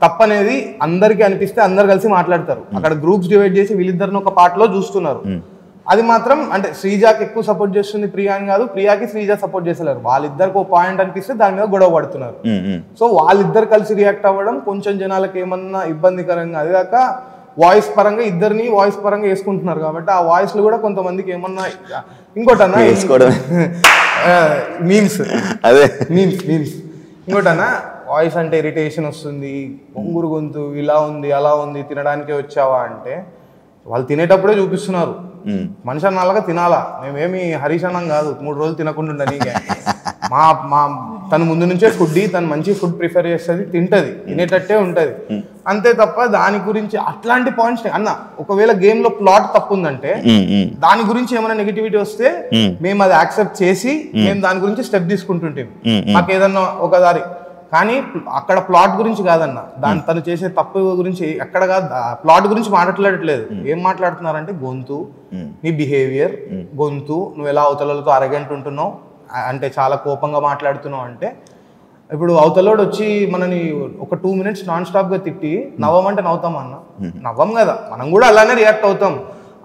తప్పనేది అందరికీ అనిపిస్తే అందరు కలిసి మాట్లాడతారు. అక్కడ గ్రూప్స్ డివైడ్ చేసి వీళ్ళిద్దరిని ఒక పార్ట్లో చూస్తున్నారు. అది మాత్రం అంటే శ్రీజాకి ఎక్కువ సపోర్ట్ చేస్తుంది ప్రియా అని కాదు, ప్రియాకి శ్రీజ సపోర్ట్ చేసలేరు. వాళ్ళిద్దరికి ఒక పాయింట్ అనిపిస్తే దాని మీద గొడవ పడుతున్నారు. సో వాళ్ళిద్దరు కలిసి రియాక్ట్ అవ్వడం కొంచెం జనాలకు ఏమన్నా ఇబ్బందికరంగా, అది కాక వాయిస్ పరంగా ఇద్దరిని వాయిస్ పరంగా వేసుకుంటున్నారు కాబట్టి ఆ వాయిస్లు కూడా కొంతమందికి ఏమన్నా ఇంకోటన్నా మీమ్స్ అదే మీమ్స్ ఇంకోటన్నా వాయిస్ అంటే ఇరిటేషన్ వస్తుంది, పొంగురు గొంతు ఇలా ఉంది అలా ఉంది, తినడానికే వచ్చావా అంటే వాళ్ళు తినేటప్పుడే చూపిస్తున్నారు. మనిషి అన్నలాగా తినాలా, మేమేమి హరీష్ అన్నం కాదు 3 రోజులు తినకుండా నీకే. మా తను ముందు నుంచే తను మంచి ఫుడ్ ప్రిఫర్ చేస్తుంది, తింటది, తినేటట్టే ఉంటది అంతే తప్ప దాని గురించి అట్లాంటి పాయింట్స్ అన్న. ఒకవేళ గేమ్ లో ప్లాట్ తప్పు ఉందంటే దాని గురించి ఏమైనా నెగిటివిటీ వస్తే మేము అది యాక్సెప్ట్ చేసి మేము దాని గురించి స్టెప్ తీసుకుంటుంటాం, మాకు ఏదన్నా ఒక దారి. కానీ అక్కడ ప్లాట్ గురించి కాదన్న, తను చేసే తప్పు గురించి ఎక్కడ కాదు, ప్లాట్ గురించి మాట్లాడట్లేదు. ఏం మాట్లాడుతున్నారంటే గొంతు, నీ బిహేవియర్, గొంతు, నువ్వు ఎలా అవతలతో అరగంట ఉంటున్నావు, అంటే చాలా కోపంగా మాట్లాడుతున్నావు. అంటే ఇప్పుడు అవతలోడు వచ్చి మనని ఒక 2 minutes నాన్ స్టాప్ గా తిట్టి నవ్వమంటే నవ్వుతాం అన్న? నవ్వం కదా, మనం కూడా అలానే రియాక్ట్ అవుతాం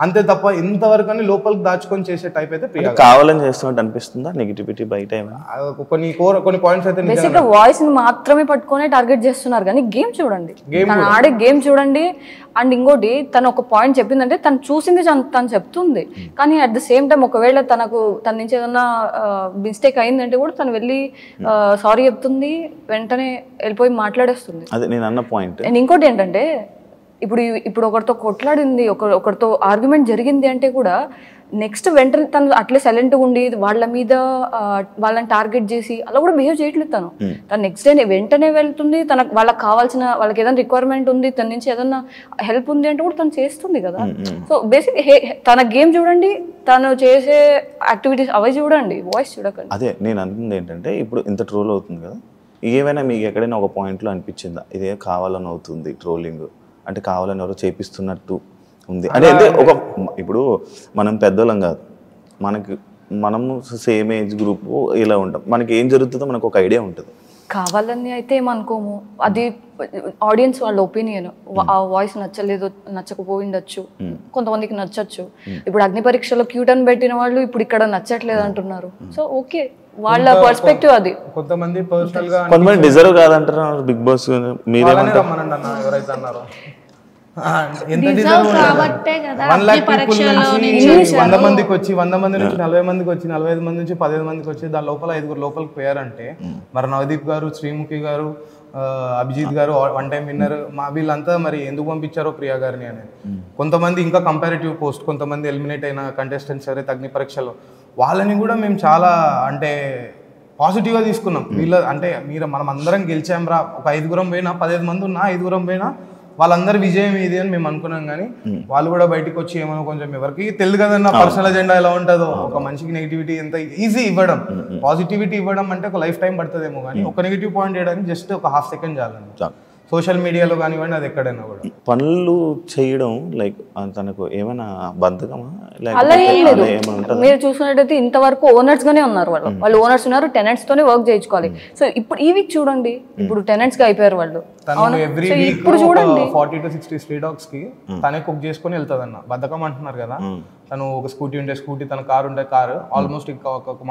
అంతే తప్ప ఇంతవరకు అని లోపలికి దాచుకొని చేసే టైప్ అయితే కావాలని చేస్తున్నట్టు అనిపిస్తుందా నెగిటివిటీ బయట? కొన్ని పాయింట్స్ అయితే బేసిక్గా వాయిస్ ని మాత్రమే పట్టుకొని టార్గెట్ చేస్తున్నారు. కానీ గేమ్ చూడండి, తను ఆడే గేమ్ చూడండి. అండ్ ఇంకోటి, తను ఒక పాయింట్ చెప్పిందంటే తను చూసింది తను చెప్తుంది. కానీ అట్ ద సేమ్ టైం ఒకవేళ తన నుంచి ఏదన్నా మిస్టేక్ అయిందంటే కూడా తను వెళ్ళి సారీ చెప్తుంది, వెంటనే వెళ్ళిపోయి మాట్లాడేస్తుంది. అదే నేను అన్న పాయింట్. అండ్ ఇంకోటి ఏంటంటే, ఇప్పుడు ఒకరితో కొట్లాడింది, ఒకరితో ఆర్గ్యుమెంట్ జరిగింది అంటే కూడా నెక్స్ట్ వెంటనే తను అట్లే సైలెంట్గా ఉండి వాళ్ళ మీద వాళ్ళని టార్గెట్ చేసి అలా కూడా బిహేవ్ చేయట్లేదు. తను నెక్స్ట్ డే వెంటనే వెళ్తుంది, వాళ్ళకి కావాల్సిన, వాళ్ళకి ఏదైనా రిక్వైర్మెంట్ ఉంది, తన నుంచి ఏదన్నా హెల్ప్ ఉంది అంటే కూడా తను చేస్తుంది కదా. సో బేసిక్ తన గేమ్ చూడండి, తను చేసే యాక్టివిటీస్ అవి చూడండి, వాయిస్ చూడకండి. అదే నేను అనుకుంది ఏంటంటే, ఇప్పుడు ఇంత ట్రోల్ అవుతుంది కదా, ఏమైనా మీకు ఎక్కడైనా ఒక పాయింట్లో అనిపించిందా ఇదే కావాలని అవుతుంది ట్రోలింగ్, అంటే కావాలని ఎవరో చేపిస్తున్నట్టు ఉంది అంటే? ఒక ఇప్పుడు మనం పెద్దోళ్ళం కాదు, మనము సేమ్ ఏజ్ గ్రూప్ ఇలా ఉంటాం, మనకి ఏం జరుగుతుందో మనకు ఒక ఐడియా ఉంటుంది. కావాలని అయితే ఏమనుకోము, అది ఆడియన్స్ వాళ్ళ ఒపీనియన్. ఆ వాయిస్ నచ్చకపోయిండొచ్చు, కొంతమందికి నచ్చచ్చు. ఇప్పుడు అగ్ని పరీక్షలో క్యూటన్ పెట్టిన వాళ్ళు ఇప్పుడు ఇక్కడ నచ్చట్లేదు అంటున్నారు. సో ఓకే, వాళ్ళ పర్స్పెక్టివ్ అది. కొంతమంది పర్సనల్ గా కొంతమంది డిజర్వ్ కాదంటారు బిగ్ బాస్. మీరేమంటారు? ఎవరైతే అన్నారో కాబట్టే కదా 1 lakh people నుంచి 100 మందికి వచ్చి 100 మంది నుంచి 40 మందికి వచ్చి 45 మంది నుంచి 15 మందికి వచ్చి దాని లోపల 5 లోపలికి పోయారంటే మరి నవదీప్ గారు, శ్రీముఖి గారు, అభిజిత్ గారు 1 time విన్నర్, మా వీళ్ళంతా మరి ఎందుకు పంపించారో ప్రియా గారిని అనేది. కొంతమంది ఇంకా కంపారిటివ్ పోస్ట్, కొంతమంది ఎలిమినేట్ అయిన కంటెస్టెంట్స్ ఎవరైతే అగ్ని పరీక్షలో వాళ్ళని కూడా మేము చాలా అంటే పాజిటివ్గా తీసుకున్నాం. వీళ్ళ అంటే మనం అందరం గెలిచాం రా, ఒక 5 పోయినా 15 మంది ఉన్నా 5 పోయినా వాళ్ళందరూ విజయం ఇది అని మేము అనుకున్నాం. కానీ వాళ్ళు కూడా బయటకు వచ్చి ఏమో కొంచెం ఎవరికి తెలియదు కదన్నా పర్సనల్ అజెండా ఎలా ఉంటుందో. ఒక మనిషికి నెగిటివిటీ ఎంత ఈజీ ఇవ్వడం, పాజిటివిటీ ఇవ్వడం అంటే ఒక లైఫ్ టైం పడుతుందేమో, కానీ ఒక నెగిటివ్ పాయింట్ చేయడానికి జస్ట్ ఒక 1/2 second చాలండి. సోషల్ మీడియాలో కానివ్వండి, అది ఎక్కడైనా కూడా. పనులు చేయడం లైక్ తనకు ఏమైనా బద్ధకమా అలా ఏం లేదు. ఏమైనా ఉంటుందా? మీరు చూసినట్టయితే ఇంతవరకు ఓనర్స్ గానే ఉన్నారు వాళ్ళు ఓనర్స్ ఉన్నారు, టెనెంట్స్ తోనే వర్క్ చేయించుకోవాలి. సో ఇప్పుడు ఈ వీక్ చూడండి, ఇప్పుడు టెనెంట్స్ గా అయిపోయారు వాళ్ళు. తను ఎవ్రీ వీక్ ఇప్పుడు చూడండి 40 to 60 స్ట్రీట్ డాగ్స్ కి తనే కుక్ చేసుకుని వెళ్తుంది అన్న. బద్ధకం అంటున్నారు కదా, తను ఒక స్కూటీ ఉంటే స్కూటీ, తన కారు ఉంటే కారు, ఆల్మోస్ట్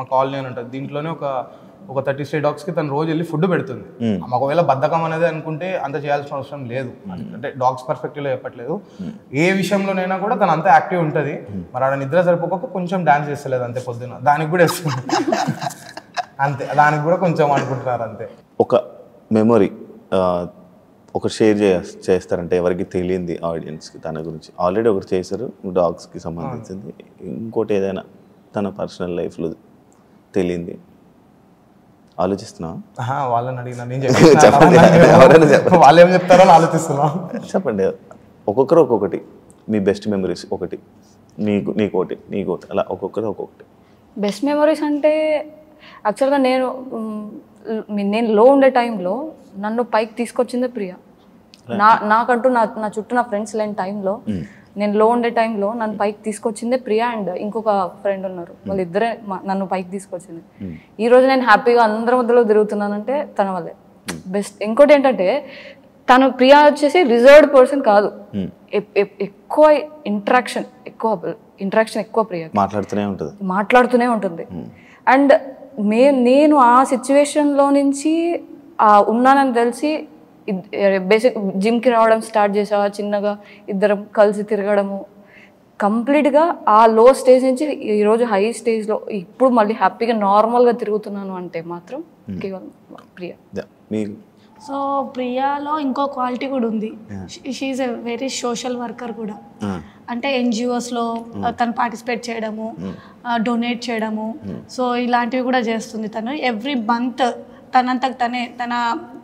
మా కాలనీ అని ఉంటుంది, దీంట్లోనే ఒక 30 స్ట్రీట్ డాగ్స్ కి తను రోజు వెళ్ళి ఫుడ్ పెడుతుంది. ఒకవేళ బద్ధకం అనేది అనుకుంటే అంత చేయాల్సిన అవసరం లేదు, అంటే డాగ్స్ పర్స్పెక్టివ్ లో చెప్పట్లేదు. ఏ విషయంలోనైనా కూడా తను అంత యాక్టివ్ ఉంటుంది. మరి ఆడ నిద్ర సరిపోక కొంచెం డాన్స్ చేస్తలేదు అంతే, పొద్దున దానికి కూడా వేస్తుంది అంతే, దానికి కూడా కొంచెం అనుకుంటున్నారు అంతే. ఒక మెమొరీ ఒక షేర్ చేస్తారంటే ఎవరికి తెలియంది ఆడియన్స్కి తన గురించి. ఆల్రెడీ ఒకటి చేశారు డాగ్స్కి సంబంధించింది, ఇంకోటి ఏదైనా తన పర్సనల్ లైఫ్లో తెలియంది ఆలోచిస్తున్నా. వాళ్ళని అడిగినా వాళ్ళు ఏం చెప్తారో ఆలోచిస్తున్నా. చెప్పండి, ఒక్కొక్కరు ఒక్కొక్కటి. మీ బెస్ట్ మెమరీస్ ఒకటి, నీకోటి అలా ఒక్కొక్కరు ఒక్కొక్కటి. బెస్ట్ మెమరీస్ అంటే యాక్చువల్గా నేను లో ఉండే టైంలో నన్ను పైకి తీసుకొచ్చిందే ప్రియా. నాకంటూ నా చుట్టూ నా ఫ్రెండ్స్ లేని టైంలో, నేను లో ఉండే టైంలో నన్ను పైకి తీసుకొచ్చిందే ప్రియా అండ్ ఇంకొక ఫ్రెండ్ ఉన్నారు, వాళ్ళిద్దరే నన్ను పైకి తీసుకొచ్చింది. ఈ రోజు నేను హ్యాపీగా అందరి మధ్యలో తిరుగుతున్నానంటే తన వల్లే. బెస్ట్ ఇంకోటి ఏంటంటే తను ప్రియా వచ్చేసి రిజర్వ్డ్ పర్సన్ కాదు, ఎక్కువ ఇంటరాక్షన్ ఎక్కువ ప్రియా మాట్లాడుతూనే ఉంటుంది. అండ్ నేను ఆ సిచ్యువేషన్లో నుంచి ఉన్నానని తెలిసి బేసిక్ జిమ్కి రావడం స్టార్ట్ చేసా, చిన్నగా ఇద్దరం కలిసి తిరగడము, కంప్లీట్గా ఆ లో స్టేజ్ నుంచి ఈరోజు హై స్టేజ్లో ఇప్పుడు మళ్ళీ హ్యాపీగా నార్మల్గా తిరుగుతున్నాను అంటే మాత్రం కేవలం ప్రియా. సో ప్రియాలో ఇంకో క్వాలిటీ కూడా ఉంది, she's a very social worker కూడా. అంటే ఎన్జిఓస్లో తను పార్టిసిపేట్ చేయడము, డొనేట్ చేయడము, సో ఇలాంటివి కూడా చేస్తుంది తను. ఎవ్రీ మంత్ తనంతకు తనే తన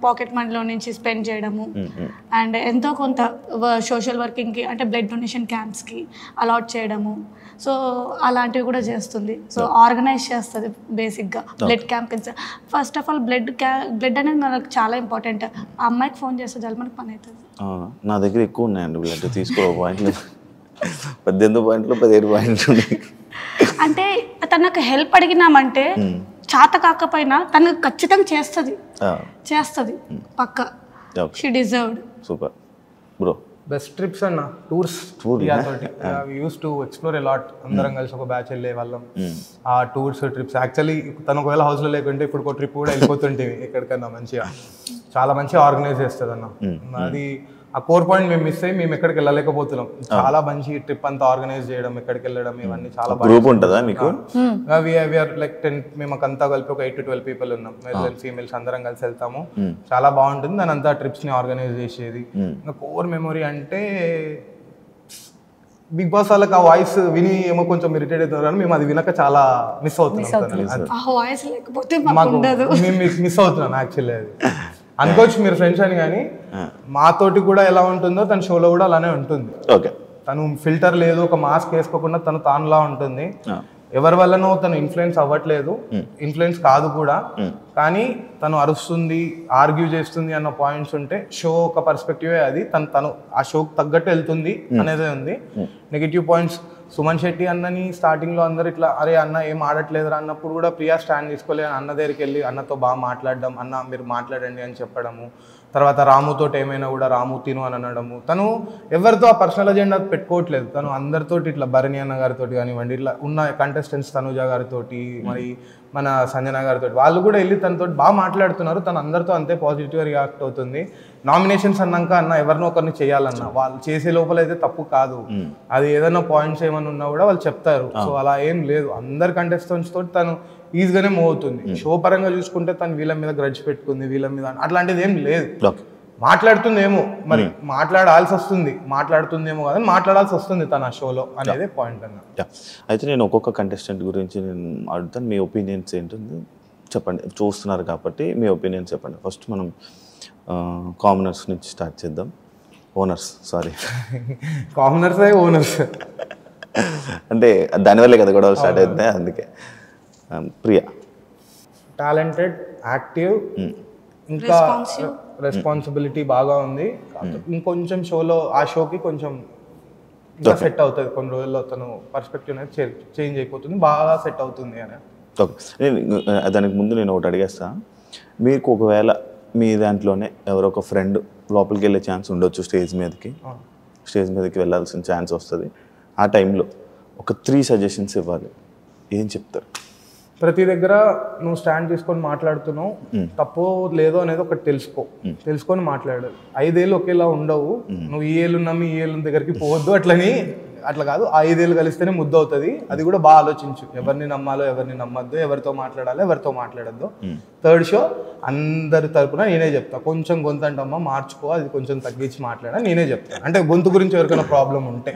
పాకెట్ మనీలో నుంచి స్పెండ్ చేయడము అండ్ ఎంతో కొంత సోషల్ వర్కింగ్కి అంటే బ్లడ్ డొనేషన్ క్యాంప్స్కి అలాట్ చేయడము, సో అలాంటివి కూడా చేస్తుంది. సో ఆర్గనైజ్ చేస్తుంది బేసిక్గా blood camp. First of all blood అనేది మనకు చాలా ఇంపార్టెంట్. ఆ అమ్మాయికి ఫోన్ చేస్తే చాలు మనకు పని అవుతుంది. నా దగ్గర ఎక్కువ ఉన్నాయండి బ్లడ్, తీసుకో పాయింట్లు 18 పాయింట్లు 17 పాయింట్లు. అంటే తనకు హెల్ప్ అడిగినామంటే చేత కాకపోయినా తను ఖచ్చితంగా చేస్తుంది పక్క. She deserved. Super bro. Best trips అన్న tours. Use to explore a lot. అందరం కలిసి ఒక బ్యాచ్ వెళ్ళే వాళ్ళం. ఆ టూర్స్ ట్రిప్స్ యాక్చువల్లీ తను ఒకవేళ హౌస్లో లేకుంటే ఇప్పుడు ఒక ట్రిప్ కూడా వెళ్ళిపోతుంటేవి ఎక్కడికన్నా. మంచిగా చాలా మంచిగా ఆర్గనైజ్ చేస్తుంది అన్న. అది ఆ కోర్ పాయింట్ మేము మిస్ అయ్యి మేము ఎక్కడికి వెళ్ళలేకపోతున్నాం. చాలా మంచి ట్రిప్ అంతా ఆర్గనైజ్ చేయడం, ఎక్కడికి వెళ్ళడం, ఇవన్నీ చాలా గ్రూప్ ఉంటుందా మీకు? లైక్ 10 మేము అంతా కలిపి ఒక 8 to 12 people ఉన్నాం, మేల్స్ అండ్ ఫీమేల్స్ అందరం కలిసి వెళ్తాము. చాలా బాగుంటుంది. దాని అంతా ట్రిప్స్ ని ఆర్గనైజ్ చేసేది. ఇంకా కోర్ మెమొరీ అంటే బిగ్ బాస్ వాళ్ళకి ఆ వాయిస్ విని ఏమో కొంచెం ఇరిటేట్ అవుతున్నారు కానీ మేము అది వినక చాలా మిస్ అవుతున్నాం. మేము మిస్ అవుతున్నాం యాక్చువల్లీ. అది అనుకోవచ్చు మీరు ఫ్రెండ్స్ అని, కానీ మాతోటి కూడా ఎలా ఉంటుందో తన షోలో కూడా అలానే ఉంటుంది. తను ఫిల్టర్ లేదు, ఒక మాస్క్ వేసుకోకుండా తానులా ఉంటుంది. ఎవరి వల్లనో తను ఇన్ఫ్లుయెన్స్ అవ్వట్లేదు, ఇన్ఫ్లుయెన్స్ కాదు కూడా, కానీ తను అరుస్తుంది, ఆర్గ్యూ చేస్తుంది అన్న పాయింట్స్ ఉంటే షో ఒక పర్స్పెక్టివే అది. తను ఆ షోకి తగ్గట్టు వెళ్తుంది అనేదే ఉంది. నెగిటివ్ పాయింట్స్ సుమన్ శెట్టి అన్నని స్టార్టింగ్లో అందరు ఇట్లా అరే అన్న ఏం ఆడట్లేదురా అన్నప్పుడు కూడా ప్రియా స్టాండ్ తీసుకోలే, అన్న దగ్గరికి వెళ్ళి అన్నతో బాగా మాట్లాడడం, అన్న మీరు మాట్లాడండి అని చెప్పడము. తర్వాత రాముతో ఏమైనా కూడా రాము తిను అని అనడము. తను ఎవరితో ఆ పర్సనల్ అజెండా పెట్టుకోవట్లేదు. తను అందరితో ఇట్లా భరణి అన్న గారితో కానివ్వండి, ఇట్లా ఉన్న కంటెస్టెంట్స్ తనుజ గారితో, మరి మన సంజన గారితో, వాళ్ళు కూడా వెళ్ళి తనతో బాగా మాట్లాడుతున్నారు. తను అందరితో అంతే పాజిటివ్గా రియాక్ట్ అవుతుంది. నామినేషన్స్ అన్నాక అన్న ఎవరినో ఒకరిని చేయాలన్న వాళ్ళు చేసే లోపల అయితే తప్పు కాదు, అది ఏదైనా పాయింట్స్ ఏమైనా ఉన్నా కూడా వాళ్ళు చెప్తారు. సో అలా ఏం లేదు, అందరు కంటెస్టెంట్స్ తోటి తను ఈజీగానే మూవ్ అవుతుంది. షో పరంగా చూసుకుంటే తను వీళ్ళ మీద గ్రడ్జ్ పెట్టుకుంది, వీళ్ళ మీద అట్లాంటిది ఏం లేదు. మాట్లాడుతుందేమో, మరి మాట్లాడాల్సి వస్తుంది, మాట్లాడుతుందేమో కదా మాట్లాడాల్సి వస్తుంది తన షోలో అనేది పాయింట్ అన్న. అయితే నేను ఒక్కొక్క కంటెస్టెంట్ గురించి నేను అడుగుతాను, మీ ఒపీనియన్స్ ఏంటంటే చెప్పండి. చూస్తున్నారు కాబట్టి మీ ఒపీనియన్స్ చెప్పండి. ఫస్ట్ మనం కామనర్స్ నుంచి స్టార్ట్ చేద్దాం. ఓనర్స్ అంటే దానివల్లే కదా గొడవలు స్టార్ట్ అవుతాయి. అందుకే ప్రియా టాలెంటెడ్, యాక్టివ్, ఇంకా రెస్పాన్సిబిలిటీ బాగా ఉంది. ఇంకొంచెం ఆ షోకి కొంచెం ఇంకా సెట్ అవుతుంది, కొన్ని రోజుల్లో తను పర్స్పెక్టివ్ అనేది చేంజ్ అయిపోతుంది, బాగా సెట్ అవుతుంది అని. ఓకే, దానికి ముందు నేను ఒకటి అడిగేస్తా. మీకు ఒకవేళ మీ దాంట్లోనే ఎవరో ఒక ఫ్రెండ్ లోపలికి వెళ్ళే ఛాన్స్ ఉండొచ్చు, స్టేజ్ మీదకి వెళ్ళాల్సిన ఛాన్స్ వస్తుంది. ఆ టైంలో ఒక 3 సజెషన్స్ ఇవ్వాలి, ఏం చెప్తారు? ప్రతి దగ్గర నువ్వు స్టాండ్ తీసుకొని మాట్లాడుతున్నావు, తప్పో లేదో అనేది ఒకటి తెలుసుకొని మాట్లాడాలి. 5 ఏళ్ళు ఒకేలా ఉండవు, నువ్వు ఈ ఏళ్ళు నమ్మి ఈ ఏళ్ళ దగ్గరికి పోవద్దు, అట్లా కాదు. 5 ఏళ్ళు కలిస్తేనే ముద్ద అవుతుంది. అది కూడా బాగా ఆలోచించు, ఎవరిని నమ్మాలో ఎవరిని నమ్మద్దు, ఎవరితో మాట్లాడాలో ఎవరితో మాట్లాడద్దు. 3rd షో అందరి తరపున నేనే చెప్తా, కొంచెం గొంతు అంటమ్మా మార్చుకో, అది కొంచెం తగ్గించి మాట్లాడా నేనే చెప్తాను. అంటే గొంతు గురించి ఎవరికైనా ప్రాబ్లం ఉంటే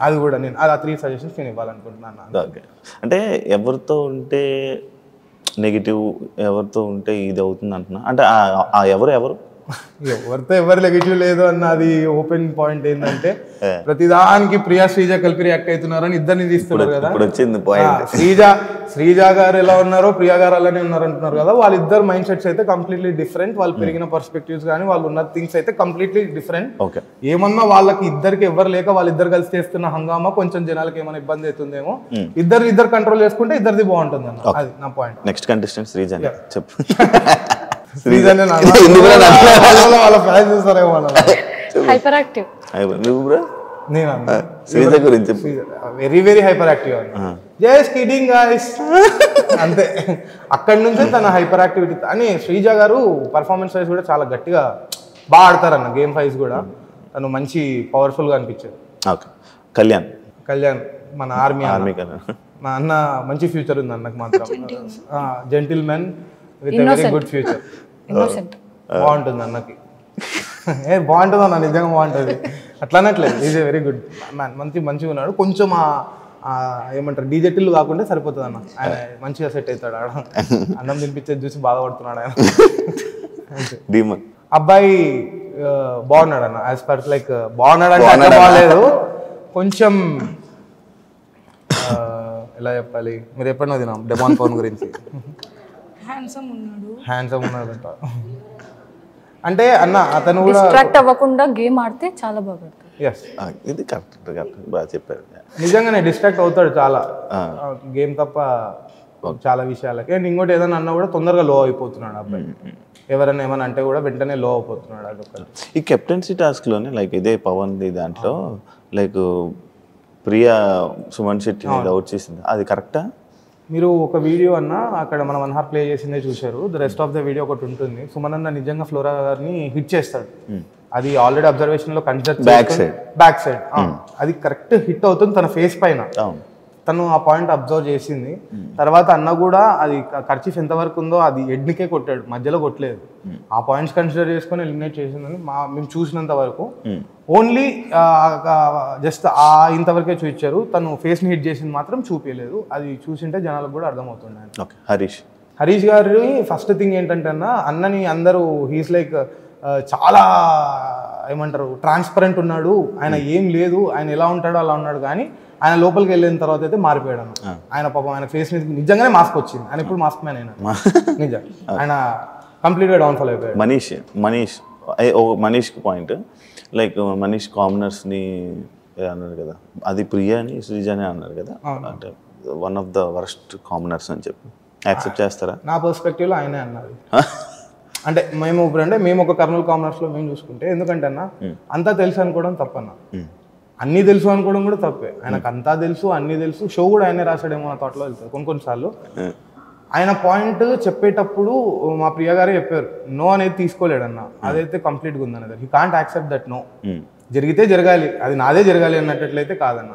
అది కూడా నేను ఆ 3 సజెషన్స్ నేను ఇవ్వాలనుకుంటున్నాను. అంటే ఎవరితో ఉంటే నెగిటివ్, ఎవరితో ఉంటే ఇది అవుతుంది అంటున్నా, అంటే ఎవరితో ఎవరు నెగిటివ్ లేదు అన్నది ఓపెన్ పాయింట్. ఏంటంటే ప్రతిదానికి ప్రియా శ్రీజ కలిపి రియాక్ట్ అవుతున్నారని ఇద్దరిని తీస్తున్నారు కదా. శ్రీజ గారు ఎలా ఉన్నారో ప్రియా గారు అలానే ఉన్నారు అంటున్నారు కదా. వాళ్ళిద్దరు మైండ్ సెట్స్ అయితే కంప్లీట్లీ డిఫరెంట్, వాళ్ళు పెరిగిన పర్స్పెక్టివ్స్ కానీ వాళ్ళు ఉన్న థింగ్స్ అయితే కంప్లీట్లీ డిఫరెంట్. ఏమన్నా వాళ్ళకి ఇద్దరికి ఎవరు లేక వాళ్ళిద్దరు కలిసి చేస్తున్న హంగామా కొంచెం జనాలకి ఏమైనా ఇబ్బంది అవుతుందేమో. ఇద్దరు కంట్రోల్ చేసుకుంటే ఇద్దరిది బాగుంటుంది అన్న, అది నా పాయింట్. నెక్స్ట్ కంటెస్టెంట్ శ్రీజ చెప్పు. Hyper active. శ్రీజ గురించి very very hyper active just kidding guys అంతే. అక్కడి నుంచి తన హైపర్ యాక్టివిటీ అని. శ్రీజ గారు పర్ఫార్మెన్స్ వైజ్ కూడా చాలా గట్టిగా బాగా ఆడతారన్న, గేమ్ వైజ్ కూడా తను మంచి పవర్ఫుల్ గా అనిపించారు. కళ్యాణ్ మన ఆర్మీ మా అన్న, మంచి ఫ్యూచర్ ఉంది అన్నకు మాత్రం. Gentlemen with very good future, బాగుంటుంది అన్నకి. బాగుంటుంది అన్న, నిజంగా బాగుంటుంది. అట్లనట్లేదు, is a very good man, మంచిగా ఉన్నాడు. కొంచెం ఏమంటారు డీజెటిల్ కాకుండా సరిపోతుంది అన్న, ఆయన మంచిగా సెట్ అవుతాడు. ఆడ అన్నం తినిపించేది చూసి బాధపడుతున్నాడు ఆయన. అబ్బాయి బాగున్నాడు అన్న, యాజ్ పర్ లైక్ బాగున్నాడు అంటే బాగాలేదు, కొంచెం ఎలా చెప్పాలి, మీరు ఎప్పుడైనా తిన్నాం డెమాన్ పవన్ గురించి. హ్యాండ్సమ్ ఉన్నాడు అంటే అన్న, అతను కూడా డిస్ట్రాక్ట్ అవ్వకుండా గేమ్ ఆడితే చాలా బాగా. ఇది కరెక్ట్ బాగా చెప్పారు. నిజంగానే డిస్ట్రాక్ట్ అవుతాడు చాలా, గేమ్ తప్ప చాలా విషయాలకి. అండ్ ఇంకోటి ఏదైనా అన్నా కూడా తొందరగా లో అయిపోతున్నాడు అబ్బాయి, ఎవరైనా ఏమైనా అంటే కూడా వెంటనే లో అయిపోతున్నాడు. అదొక ఈ కెప్టెన్సీ టాస్క్లోనే లైక్ ఇదే పవన్ది దాంట్లో లైక్ ప్రియా సుమన్ శెట్టి అవుట్ చేసింది, అది కరెక్టా? మీరు ఒక వీడియో అన్న అక్కడ మనం 1 hour ప్లే చేసిందే చూశారు. The rest of the video ఒకటి ఉంటుంది. సుమన్ అన్న నిజంగా ఫ్లోరా గారిని హిట్ చేస్తాడు, అది ఆల్రెడీ అబ్జర్వేషన్ లో కన్సిడర్ బ్యాక్ సైడ్ అది కరెక్ట్ హిట్ అవుతుంది తన ఫేస్ పైన. తను ఆ పాయింట్ అబ్జర్వ్ చేసింది. తర్వాత అన్న కూడా అది ఖర్చు ఎంతవరకు ఉందో అది ఎడ్నికే కొట్టాడు, మధ్యలో కొట్టలేదు. ఆ పాయింట్స్ కన్సిడర్ చేసుకొని ఎలిమినేట్ చేసిందని మేము చూసినంత వరకు. ఓన్లీ జస్ట్ ఇంతవరకే చూపించారు, తను ఫేస్ని హిట్ చేసింది మాత్రం చూపించలేదు. అది చూసింటే జనాలకు కూడా అర్థమవుతుండే. హరీష్ గారి ఫస్ట్ థింగ్ ఏంటంటే అన్నని అందరూ హీస్ లైక్ చాలా ఏమంటారు ట్రాన్స్పరెంట్ ఉన్నాడు, ఆయన ఏం లేదు, ఆయన ఎలా ఉంటాడో అలా ఉన్నాడు. కానీ ఆయన లోపలికి వెళ్ళిన తర్వాత అయితే మారిపోయాడు. ఆయన పాపం ఆయన ఫేస్ మీద నిజంగానే మాస్క్ వచ్చింది. ఆయన ఇప్పుడు మాస్క్ మ్యాన్ అయినా నిజం, ఆయన కంప్లీట్గా డౌన్ఫాల్ అయిపోయాడు. మనీష్ పాయింట్ లైక్ మనీష్ కామనర్స్ని అన్నారు కదా, అది ప్రియా అని శ్రీజానే అన్నారు కదా, అంటే one of the worst commoners అని చెప్పి యాక్సెప్ట్ చేస్తారా? నా పర్స్పెక్టివ్లో ఆయనే అన్నారు. అంటే మేము ఒక కర్నూలు కామనర్స్లో మేము చూసుకుంటే, ఎందుకంటే అన్న అంతా తెలుసు అనుకోవడం తప్పన్న, అన్నీ తెలుసు అనుకోవడం కూడా తప్పే. ఆయనకు అంతా తెలుసు, అన్నీ తెలుసు, షో కూడా ఆయనే రాశాడేమో నా థాట్లో వెళ్తారు కొన్నిసార్లు. ఆయన పాయింట్ చెప్పేటప్పుడు మా ప్రియ గారే చెప్పారు, నో అనేది తీసుకోలేడన్న, అదైతే కంప్లీట్గా ఉందన్నది. He can't accept that no. జరిగితే జరగాలి, అది నాదే జరగాలి అన్నట్లయితే కాదన్న.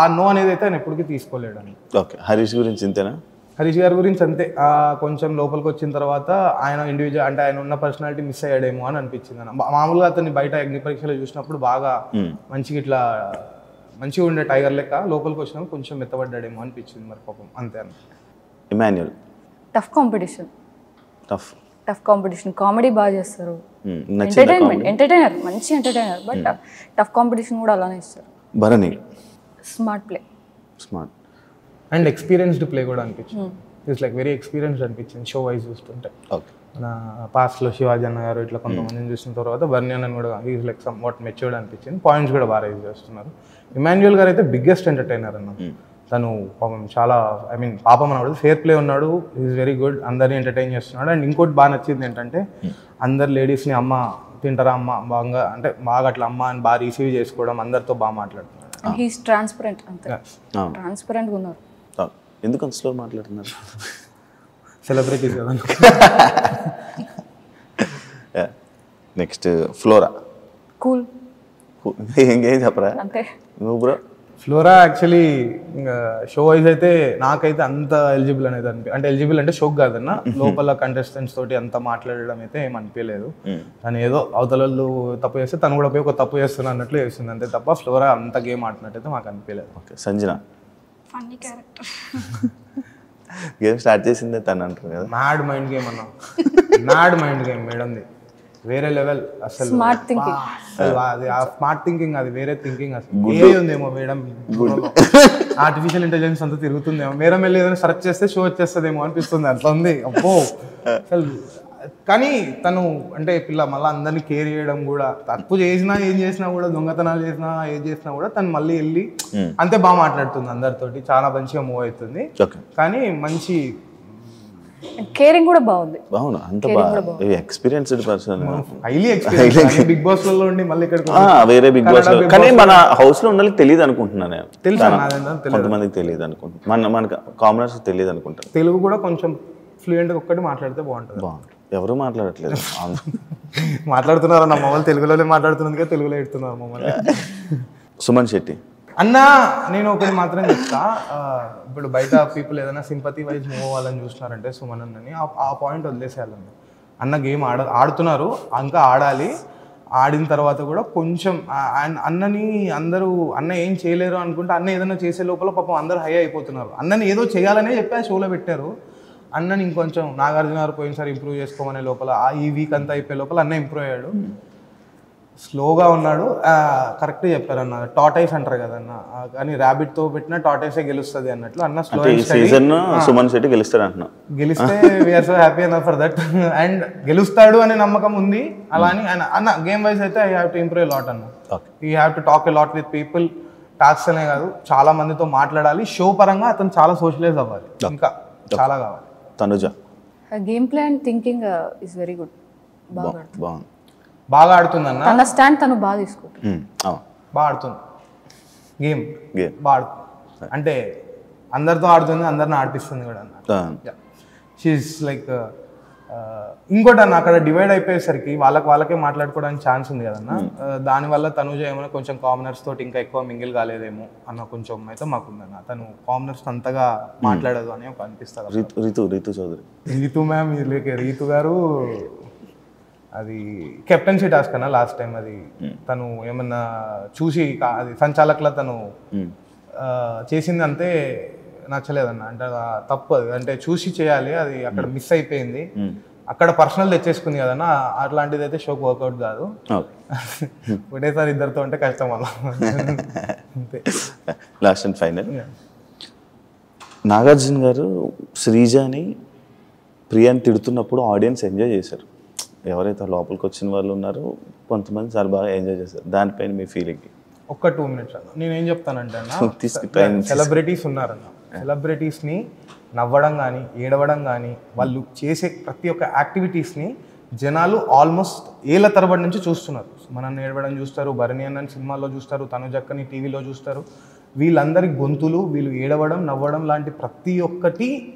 ఆ నో అనేది అయితే ఆయన ఎప్పటికీ తీసుకోలేడు అని. ఓకే, హరీష్ గురించి ఇంతేనా? హరీష్ గారి గురించి అంతే, కొంచెం లోపలికి వచ్చిన తర్వాత ఆయన ఇండివిజువల్ అంటే ఆయన ఉన్న పర్సనాలిటీ మిస్ అయ్యాడేమో అని అనిపించింది అన్న. మామూలుగా అతన్ని బయట అగ్ని పరీక్షలో చూసినప్పుడు బాగా మంచిగా ఇట్లా మంచిగా ఉండే టైగర్ లెక్క, లోపలికి వచ్చినప్పుడు కొంచెం మెత్తబడ్డాడేమో అనిపించింది మరి పాపం, అంతే అన్న. ఇమాన్యుయల్ టఫ్ కాంపిటీషన్, కామెడీ బాగా చేస్తారు, ఎంటర్టైనర్, మంచి ఎంటర్టైనర్, బట్ టఫ్ కాంపిటీషన్ కూడా అలానే ఇస్తారు. Bharani smart and experienced play కూడా అనిపించింది. ఇట్స్ లైక్ వెరీ ఎక్స్పీరియన్స్డ్ అనిపించింది షో వైజ్ చూస్తుంటే. ఓకే, మన పాస్ట్లో శివాజీ అన్న గారు ఇట్లా కొంతమందిని చూసిన తర్వాత బర్నీ అన్నని కూడా is like some what matured అనిపించింది. పాయింట్స్ కూడా బాగా యూజ్ చేస్తున్నారు. ఇమాన్యుయల్ గారు అయితే బిగ్గెస్ట్ ఎంటర్టైనర్ అన్న. తను పాపం చాలా పాపం అన్నాడు, ఫేర్ ప్లే ఉన్నాడు, ఈజ్ వెరీ గుడ్, అందరినీ ఎంటర్టైన్ చేస్తున్నాడు. అండ్ ఇంకోటి బాగా నచ్చింది ఏంటంటే అందరు లేడీస్ని అమ్మ తింటారా అమ్మ బాగా అంటే బాగా అట్లా అమ్మ అని బాగా రిసీవ్ చేసుకోవడం, అందరితో బాగా మాట్లాడుతున్నాడు. హీస్ ట్రాన్స్పరెంట్, అంతే ట్రాన్స్పరెంట్గా ఉన్నారు. ఎందుకు అంత స్లో మాట్లాడుతున్నారు? సెలబ్రిటీస్ కదా. Next flora. కూల్. ఇంకేం చెప్పరా అంతే. నువ్వు bro? Flora actually show wise అయితే నాకైతే అంత ఎలిజిబుల్ అనేది అంటే ఎలిజిబుల్ అంటే షోక్ కాదన్న, లోపల కంటెస్టెంట్స్ తోటి అంత మాట్లాడడం అయితే ఏం అనిపించలేదు. తను ఏదో అవతల తప్పు చేస్తే తను కూడా పోయి ఒక తప్పు చేస్తున్నా అన్నట్లు చేస్తుంది అంతే తప్ప ఫ్లోరా అంత గేమ్ ఆడినట్టయితే మాకు అనిపించలేదు. Okay, Sanjana. Funny character. Game start చేసిందే తను అంటారు కదా. మ్యాడ్ మైండ్ గేమ్ అన్న, మ్యాడ్ మైండ్ గేమ్ మేడంది వేరే లెవెల్ అసలు. స్మార్ట్ థింకింగ్, అది ఆ స్మార్ట్ థింకింగ్, అది వేరే థింకింగ్. అసలు ఏ ఉందేమో మేడం, ఆర్టిఫిషియల్ ఇంటెలిజెన్స్ అంతా తిరుగుతుందేమో, మేడం వెళ్ళి ఏదైనా సెర్చ్ చేస్తే షో వచ్చేస్తుందేమో అనిపిస్తుంది, అట్లా ఉంది. అబ్బో అసలు. కానీ తను అంటే పిల్ల మళ్ళీ అందరినీ కేర్ చేయడం కూడా, తప్పు చేసినా ఏం చేసినా కూడా, దొంగతనాలు చేసినా ఏం చేసినా కూడా తను మళ్ళీ వెళ్ళి అంతే బాగా మాట్లాడుతుంది అందరితోటి, చాలా మంచిగా మూవ్ అవుతుంది. కానీ మంచి కేరింగ్ కూడా బాగుంది. బాగుంది, అంత బాగా experienced person, highly experience. Bigg Boss లో ఉండి మళ్ళీ ఇక్కడ వేరే బిగ్ బాస్ లో, కానీ మన హౌస్ లో ఉండాలి తెలియదు అనుకుంటున్నాను నేను. తెలుసు, కొంతమందికి తెలియదు అనుకుంటున్నాను, మన కామనర్స్ తెలియదు అనుకుంటాను. తెలుగు కూడా కొంచెం ఫ్లూయెంట్ ఒక్కటి మాట్లాడితే బాగుంటుంది. ఎవరు మాట్లాడట్లేదు. మాట్లాడుతున్నారు నా మమ్మల్ని తెలుగులోనే మాట్లాడుతున్నందుకే తెలుగులో ఎడుతున్నారు మమ్మల్ని. సుమన్ శెట్టి అన్న, నేను ఒకటి మాత్రం చెప్తా, ఇప్పుడు బయట పీపుల్ ఏదైనా సింపతి వైజ్ మూవ్ అవ్వాలని చూస్తున్నారంటే సుమన్ అన్నని ఆ పాయింట్ వదిలేసేయాలన్న. అన్న గేమ్ ఆడుతున్నారు, ఇంకా ఆడాలి. ఆడిన తర్వాత కూడా కొంచెం అన్నని అందరూ అన్న ఏం చేయలేరు అనుకుంటే అన్న ఏదైనా చేసే లోపల పాపం అందరూ హై అయిపోతున్నారు. అన్నని ఏదో చేయాలనే చెప్పి ఆ షోలో పెట్టారు. అన్నని ఇంకొంచెం నాగార్జున గారు పోయినసారి ఇంప్రూవ్ చేసుకోమనే లోపల ఈ వీక్ అంతా అయిపోయే లోపల అన్న ఇంప్రూవ్ అయ్యాడు. స్లోగా ఉన్నాడు, కరెక్ట్ చెప్పారు అన్న. టాటైస్ అంటారు కదన్న, కానీ ర్యాబిట్ తో పెట్టిన టాటైసే గెలుస్తుంది అన్నట్లు అన్న. స్లో సుమన్ శెట్టి గెలుస్తాడు అంటున్నా. గెలిస్తే వీఆర్ సో హ్యాపీ అన్న ఫర్ దట్. అండ్ గెలుస్తాడు అనే నమ్మకం ఉంది. అలా అని అన్న గేమ్ వైజ్ అయితే I have to improve lot అన్న. You have to talk a lot with people. Task అనే కాదు, చాలా మందితో మాట్లాడాలి. షో పరంగా అతను చాలా సోషలైజ్ అవ్వాలి, ఇంకా చాలా కావాలి. Tanuja game play and thinking is very good. బాగుంది, బాగా ఆడుతుంది అన్న. తన స్టాండ్ తను బాగా తీసుకుంటుంది, బాగా ఆడుతుంది గేమ్, బాగా ఆడుతుంది. అంటే అందరితో ఆడుతుంది, అందరిని ఆడిపిస్తుంది కూడా అన్న. షీఈస్ లైక్ ఇంకోటి అన్న, అక్కడ డివైడ్ అయిపోయేసరికి వాళ్ళకే మాట్లాడుకోవడానికి ఛాన్స్ ఉంది కదన్న. దానివల్ల తనుజ ఏమైనా కొంచెం కామనర్స్ తోటి ఇంకా ఎక్కువ మింగిల్ కాలేదేమో అన్న కొంచెం అయితే మాకుందన్న. తను కామనర్స్ అంతగా మాట్లాడదు అని ఒక అనిపిస్తుంది. రీతు చౌదరి, రీతు మ్యామ్, రీతు గారు అది కెప్టెన్సీ టాస్క్ అన్న లాస్ట్ టైం. అది తను ఏమన్నా చూసి అది సంచాలకుల తను చేసింది అంతే నచ్చలేదన్న. అంటే తప్పు, అది అంటే చూసి చేయాలి, అది అక్కడ మిస్ అయిపోయింది. అక్కడ పర్సనల్ తెచ్చేసుకుంది కదన్నా, అట్లాంటిది అయితే షోకి వర్కౌట్ కాదు. ఒకటేసారి ఇద్దరితో అంటే కష్టం అలా. లాస్ట్ అండ్ ఫైనల్, నాగార్జున గారు శ్రీజాని ప్రియాని తిడుతున్నప్పుడు ఆడియన్స్ ఎంజాయ్ చేశారు. ఎవరైతే లోపలికి వచ్చిన వాళ్ళు ఉన్నారో కొంతమంది చాలా బాగా ఎంజాయ్ చేశారు. దానిపైన మీ ఫీలింగ్? ఒక్క 2 minutes అన్న. నేనేం చెప్తానంటే అన్న, సెలబ్రిటీస్ ఉన్నారన్న, సెలబ్రిటీస్ని నవ్వడం కానీ ఏడవడం కానీ వాళ్ళు చేసే ప్రతి ఒక్క యాక్టివిటీస్ని జనాలు ఆల్మోస్ట్ ఏళ్ళ తరబడి నుంచి చూస్తున్నారు. మనల్ని ఏడవడం చూస్తారు, భరణి అన్నని సినిమాల్లో చూస్తారు, తనుజక్కని టీవీలో చూస్తారు. వీళ్ళందరి గొంతులు, వీళ్ళు ఏడవడం నవ్వడం లాంటి ప్రతి ఒక్కటి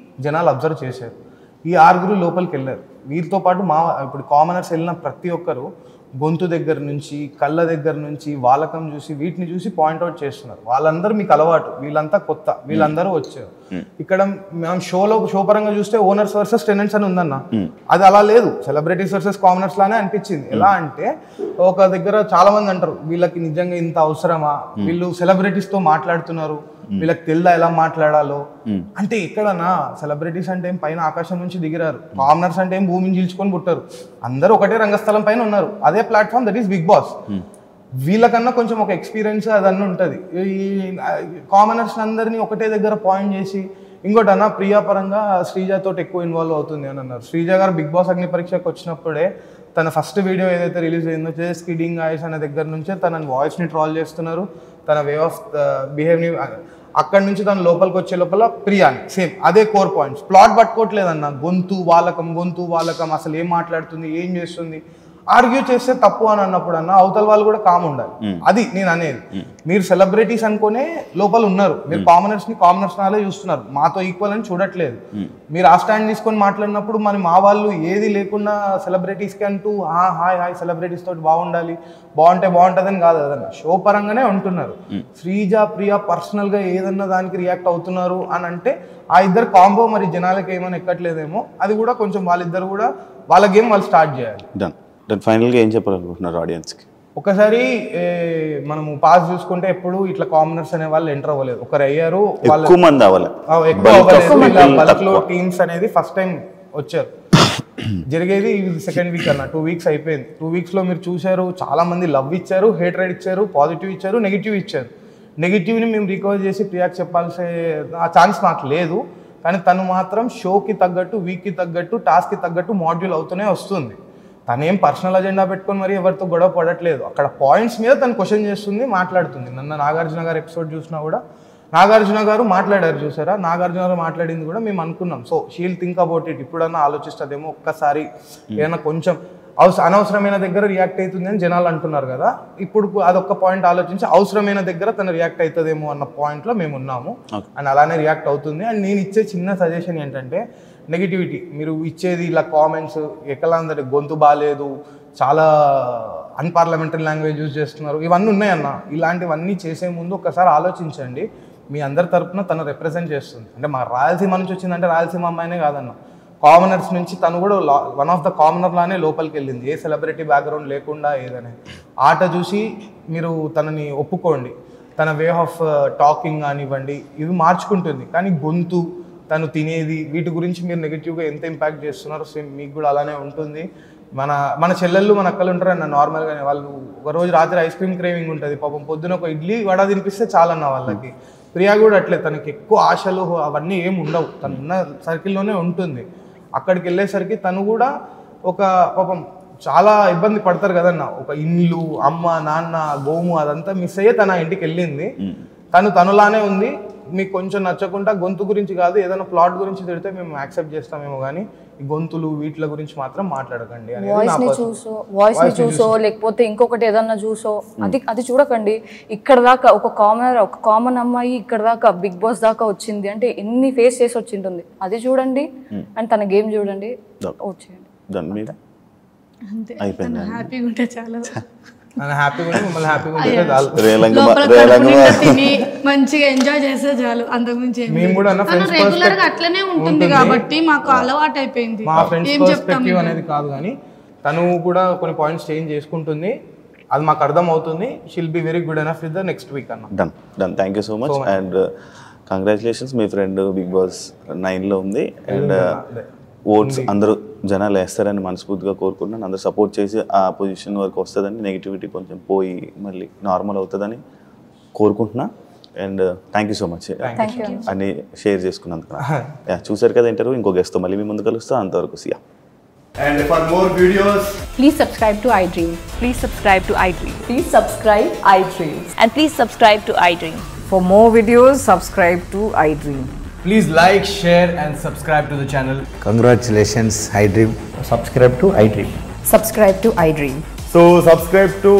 జనాలు అబ్జర్వ్ చేశారు. ఈ 6 లోపలికి వెళ్ళారు. వీరితో పాటు ఇప్పుడు కామనర్స్ వెళ్ళిన ప్రతి ఒక్కరు గొంతు దగ్గర నుంచి, కళ్ళ దగ్గర నుంచి, వాలకం చూసి, వీటిని చూసి పాయింట్అవుట్ చేస్తున్నారు. వాళ్ళందరూ మీకు అలవాటు, వీళ్ళంతా కొత్త, వీళ్ళందరూ వచ్చారు. ఇక్కడ మనం షో పరంగా చూస్తే ఓనర్స్ వర్సెస్ టెనెంట్స్ అని ఉందన్న. అది అలా లేదు, సెలబ్రిటీస్ వర్సెస్ కామనర్స్ లానే అనిపించింది. ఎలా అంటే ఒక దగ్గర చాలా మంది అంటారు, వీళ్ళకి నిజంగా ఇంత అవసరమా, వీళ్ళు సెలబ్రిటీస్ తో మాట్లాడుతున్నారు, వీళ్ళకి తెలుదా ఎలా మాట్లాడాలో. అంటే ఎక్కడన్నా సెలబ్రిటీస్ అంటే ఏం పైన ఆకాశం నుంచి దిగిరారు, కామనర్స్ అంటే ఏం భూమిని చీల్చుకొని పుట్టారు. అందరూ ఒకటే రంగస్థలం పైన ఉన్నారు. అదే platform, that is Bigg Boss. వీళ్ళకన్నా కొంచెం ఒక ఎక్స్పీరియన్స్ అదన్నీ ఉంటుంది. ఈ కామనర్స్ అందరినీ ఒకటే దగ్గర పాయింట్ చేసి ఇంకోటి అన్న ప్రియా పరంగా శ్రీజతో ఎక్కువ ఇన్వాల్వ్ అవుతుంది అని అన్నారు. శ్రీజ గారు బిగ్ బాస్ అగ్ని పరీక్షకు వచ్చినప్పుడే తన ఫస్ట్ వీడియో ఏదైతే రిలీజ్ అయిందో స్కిడ్డింగ్ ఐస్ అనే దగ్గర నుంచే తన వాయిస్ని ట్రాల్ చేస్తున్నారు, తన వే ఆఫ్ బిహేవ్ని. అక్కడి నుంచి తను లోపలికి వచ్చే లోపల ప్రియాని సేమ్ అదే కోర్ పాయింట్స్. ప్లాట్ పట్టుకోవట్లేదన్న, గొంతు వాలకం అసలు ఏం మాట్లాడుతుంది, ఏం చేస్తుంది, ఆర్గ్యూ చేస్తే తప్పు అని అన్నప్పుడు అన్న అవతల వాళ్ళు కూడా కామ్ ఉండాలి. అది నేను అనేది. మీరు సెలబ్రిటీస్ అనుకునే లోపల ఉన్నారు, మీరు కామనర్స్ నాలే చూస్తున్నారు, మాతో ఈక్వల్ అని చూడట్లేదు. మీరు ఆ స్టాండ్ తీసుకొని మాట్లాడినప్పుడు మా వాళ్ళు ఏది లేకుండా సెలబ్రిటీస్కి అంటూ హాయ్ సెలబ్రిటీస్ తోటి బాగుంటుందని కాదు కదన్న, షో పరంగానే ఉంటున్నారు. శ్రీజ ప్రియా పర్సనల్గా ఏదన్నా దానికి రియాక్ట్ అవుతున్నారు అని అంటే ఆ ఇద్దరు కాంబో మరి జనాలకి ఏమైనా ఎక్కట్లేదేమో, అది కూడా కొంచెం వాళ్ళిద్దరు కూడా వాళ్ళ గేమ్ వాళ్ళు స్టార్ట్ చేయాలి. దాని ఫైనల్గా ఏం చెప్పాలనుకుంటున్నారు ఆడియన్స్కి? ఒకసారి మనము పాస్ చూసుకుంటే ఎప్పుడు ఇట్లా కామనర్స్ అనే వాళ్ళు ఎంటర్ అవ్వలేదు, ఒకరు అయ్యారు, ఎక్కువ మంది బల్క్లో టీమ్స్ అనేది ఫస్ట్ టైం వచ్చారు. జరిగేది ఇది సెకండ్ వీక్ అన్న, 2 weeks అయిపోయింది. 2 weeksలో మీరు చూశారు చాలా మంది లవ్ ఇచ్చారు, హేట్రేట్ ఇచ్చారు, పాజిటివ్ ఇచ్చారు, నెగిటివ్ ఇచ్చారు. నెగిటివ్ని మేము రికవర్ చేసి ప్రియాకి చెప్పాల్సిన ఆ ఛాన్స్ మాకు లేదు. కానీ తను మాత్రం షోకి తగ్గట్టు, వీక్కి తగ్గట్టు, టాస్క్కి తగ్గట్టు మాడ్యూల్ అవుతూనే వస్తుంది. తనేం పర్సనల్ అజెండా పెట్టుకొని మరి ఎవరితో గొడవ పడట్లేదు, అక్కడ పాయింట్స్ మీద తను క్వశ్చన్ చేస్తుంది, మాట్లాడుతుంది. నన్ను నాగార్జున గారు ఎపిసోడ్ చూసినా కూడా నాగార్జున గారు మాట్లాడారు చూసారా, నాగార్జున గారు మాట్లాడింది కూడా మేము అనుకున్నాం. So she'll think about it, ఇప్పుడన్నా ఆలోచిస్తుందేమో, ఒక్కసారి ఏదైనా కొంచెం అనవసరమైన దగ్గర రియాక్ట్ అవుతుంది అని జనాలు అంటున్నారు కదా, ఇప్పుడు అదొక్క పాయింట్ ఆలోచించి అవసరమైన దగ్గర తను రియాక్ట్ అవుతుందేమో అన్న పాయింట్లో మేము ఉన్నాము. అండ్ అలానే రియాక్ట్ అవుతుంది. అండ్ నేను ఇచ్చే చిన్న సజెషన్ ఏంటంటే, నెగిటివిటీ మీరు ఇచ్చేది ఇలా కామెంట్స్ ఎక్కలా అందరి గొంతు బాగాలేదు, చాలా అన్పార్లమెంటరీ లాంగ్వేజ్ యూజ్ చేస్తున్నారు, ఇవన్నీ ఉన్నాయన్న. ఇలాంటివన్నీ చేసే ముందు ఒకసారి ఆలోచించండి. మీ అందరి తరపున తను రిప్రజెంట్ చేస్తుంది. అంటే మా రాయలసీమ నుంచి వచ్చిందంటే రాయలసీమ అమ్మాయినే కాదన్న, కామనర్స్ నుంచి తను కూడా వన్ ఆఫ్ ద కామనర్ లానే లోపలికి వెళ్ళింది, ఏ సెలబ్రిటీ బ్యాక్గ్రౌండ్ లేకుండా. ఏదనే ఆట చూసి మీరు తనని ఒప్పుకోండి, తన వే ఆఫ్ టాకింగ్ కానివ్వండి ఇవి మార్చుకుంటుంది. కానీ గొంతు, తను తినేది, వీటి గురించి మీరు నెగిటివ్గా ఎంత ఇంపాక్ట్ చేస్తున్నారో సేమ్ మీకు కూడా అలానే ఉంటుంది. మన చెల్లెళ్ళు మన అక్కలు ఉంటారు అన్న, నార్మల్గానే వాళ్ళు ఒక రోజు రాత్రి ఐస్ క్రీమ్ క్రేవింగ్ ఉంటుంది, పాపం పొద్దున ఒక ఇడ్లీ వడ తినిపిస్తే చాలన్న వాళ్ళకి. ప్రియా కూడా అట్లే, తనకి ఎక్కువ ఆశలు అవన్నీ ఏమి ఉండవు, తను ఉన్న సర్కిల్లోనే ఉంటుంది. అక్కడికి వెళ్ళేసరికి తను కూడా ఒక పాపం చాలా ఇబ్బంది పడతారు కదన్న, ఒక ఇల్లు, అమ్మ నాన్న, గోము అదంతా మిస్ అయ్యే తన ఇంటికి వెళ్ళింది. తనులానే ఉంది. మీకు కొంచెం నచ్చకుండా గొంతు గురించి కాదు, ఏదైనా ప్లాట్ గురించి తిడితే మేము యాక్సెప్ట్ చేస్తామేమో, కానీ ఈ గొంతులు వీటి గురించి మాత్రం మాట్లాడకండి. వాయిస్ ని చూసో లేకపోతే ఇంకొకటి ఏదన్నా చూసో అది చూడకండి. ఇక్కడ దాకా ఒక కామన్ అమ్మాయి ఇక్కడ దాకా బిగ్ బాస్ దాకా వచ్చింది అంటే ఎన్ని ఫేస్ చేసి వచ్చింటుంది, అది చూడండి. అండ్ తన గేమ్ చూడండి, వచ్చేయండి. హ్యాపీగా ఉంటే చాలా, మంచిగా ఎంజాయ్ చేస్తే చాలు, అంతకుమించి రెగ్యులర్ గా అట్లనే ఉంటుంది కాబట్టి మాకు అలవాటు అయిపోయింది. మా ఫ్రెండ్స్ పర్స్పెక్టివ్ అనేది కాదు, కానీ తను కూడా కొన్ని పాయింట్స్ చేంజ్ చేసుకుంటుంది, అది మాకు అర్థం అవుతుంది. She'll be very good enough with the next week అన్న. Done thank you so much. And congratulations, మీ ఫ్రెండ్ బిగ్ బాస్ 9లో ఉంది. అండ్ ఓట్స్ అందరూ జనాలు వేస్తారని మనస్ఫూర్తిగా కోరుకుంటున్నాను. అందరూ సపోర్ట్ చేసి ఆ పొజిషన్ వరకు వస్తుందని, నెగిటివిటీ కొంచెం పోయి మళ్ళీ నార్మల్ అవుతుందని కోరుకుంటున్నా. And thank you so much అన్ని షేర్ చేసుకున్నందుకు. చూసారు కదా ఇంటర్వ్యూ, ఇంకో గెస్ట్తో మళ్ళీ మీ ముందు కలుస్తా. అంతవరకు సియా. And for more videos, please subscribe to iDream. Please subscribe to iDream. Please subscribe iDream. And please subscribe to iDream. For more videos, subscribe to iDream. please like, share and subscribe to the channel. Congratulations, iDream. Subscribe to iDream. Subscribe to iDream. So subscribe to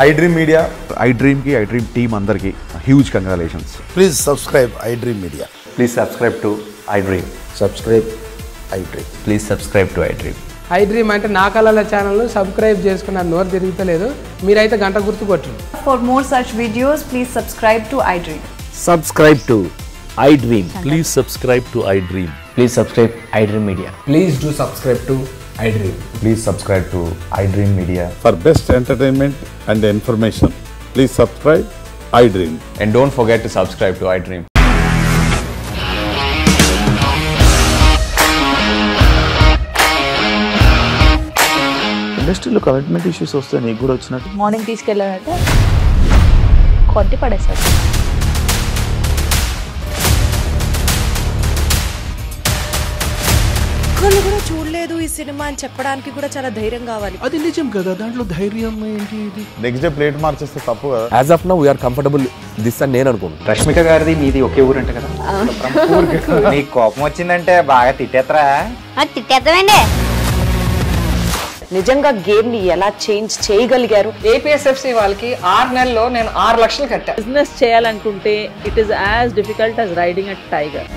iDream Media. iDream ki, iDream team andarki huge congratulations. Please subscribe iDream Media. Please subscribe to iDream. Subscribe iDream. Please subscribe to iDream. iDream అంటే నా కళల ఛానల్ను subscribe చేసుకున్న నోరు తిరుగుతలేదు, మీరైతే గంట గుర్తు కొట్టండి. For more such videos, please subscribe to iDream. Subscribe to iDream. Please subscribe to iDream. Please subscribe iDream Media. Please do subscribe to iDream. Please subscribe to iDream Media. For best entertainment and information, please subscribe iDream. And don't forget to subscribe to iDream. ఇండస్ట్రీలో commitment issues వస్తే నీకు కూడా వచ్చినట్టు? Morning తీసుకెళ్ళాలంటే కొట్టి పడేసాడు. ఒక్కళ్ళు కూడా చూడలేదు ఈ సినిమా అని చెప్పడానికి కూడా చాలా ధైర్యం కావాలి. అది నిజం కదా, దాంట్లో ధైర్యం ఏంటి? ఇది నెక్స్ట్ డే ప్లేట్ మార్చేస్తే తప్పు కదా. As of now we're comfortable this అని నేను అనుకుంటున్నాను. రష్మిక గారిది మీది ఒకే ఊరు అంట కదా? నీకు కోపం వచ్చిందంటే బాగా తిట్టేత్తరా? తిట్టేద్దామండి. నిజంగా గేమ్ ని ఎలా చేంజ్ చేయగలిగారు? ఏపీఎస్ఎఫ్సి వాళ్ళకి 6 నెలల్లో నేను 6 లక్షలు కట్టా. బిజినెస్ చేయాలనుకుంటే it is as difficult as riding a tiger.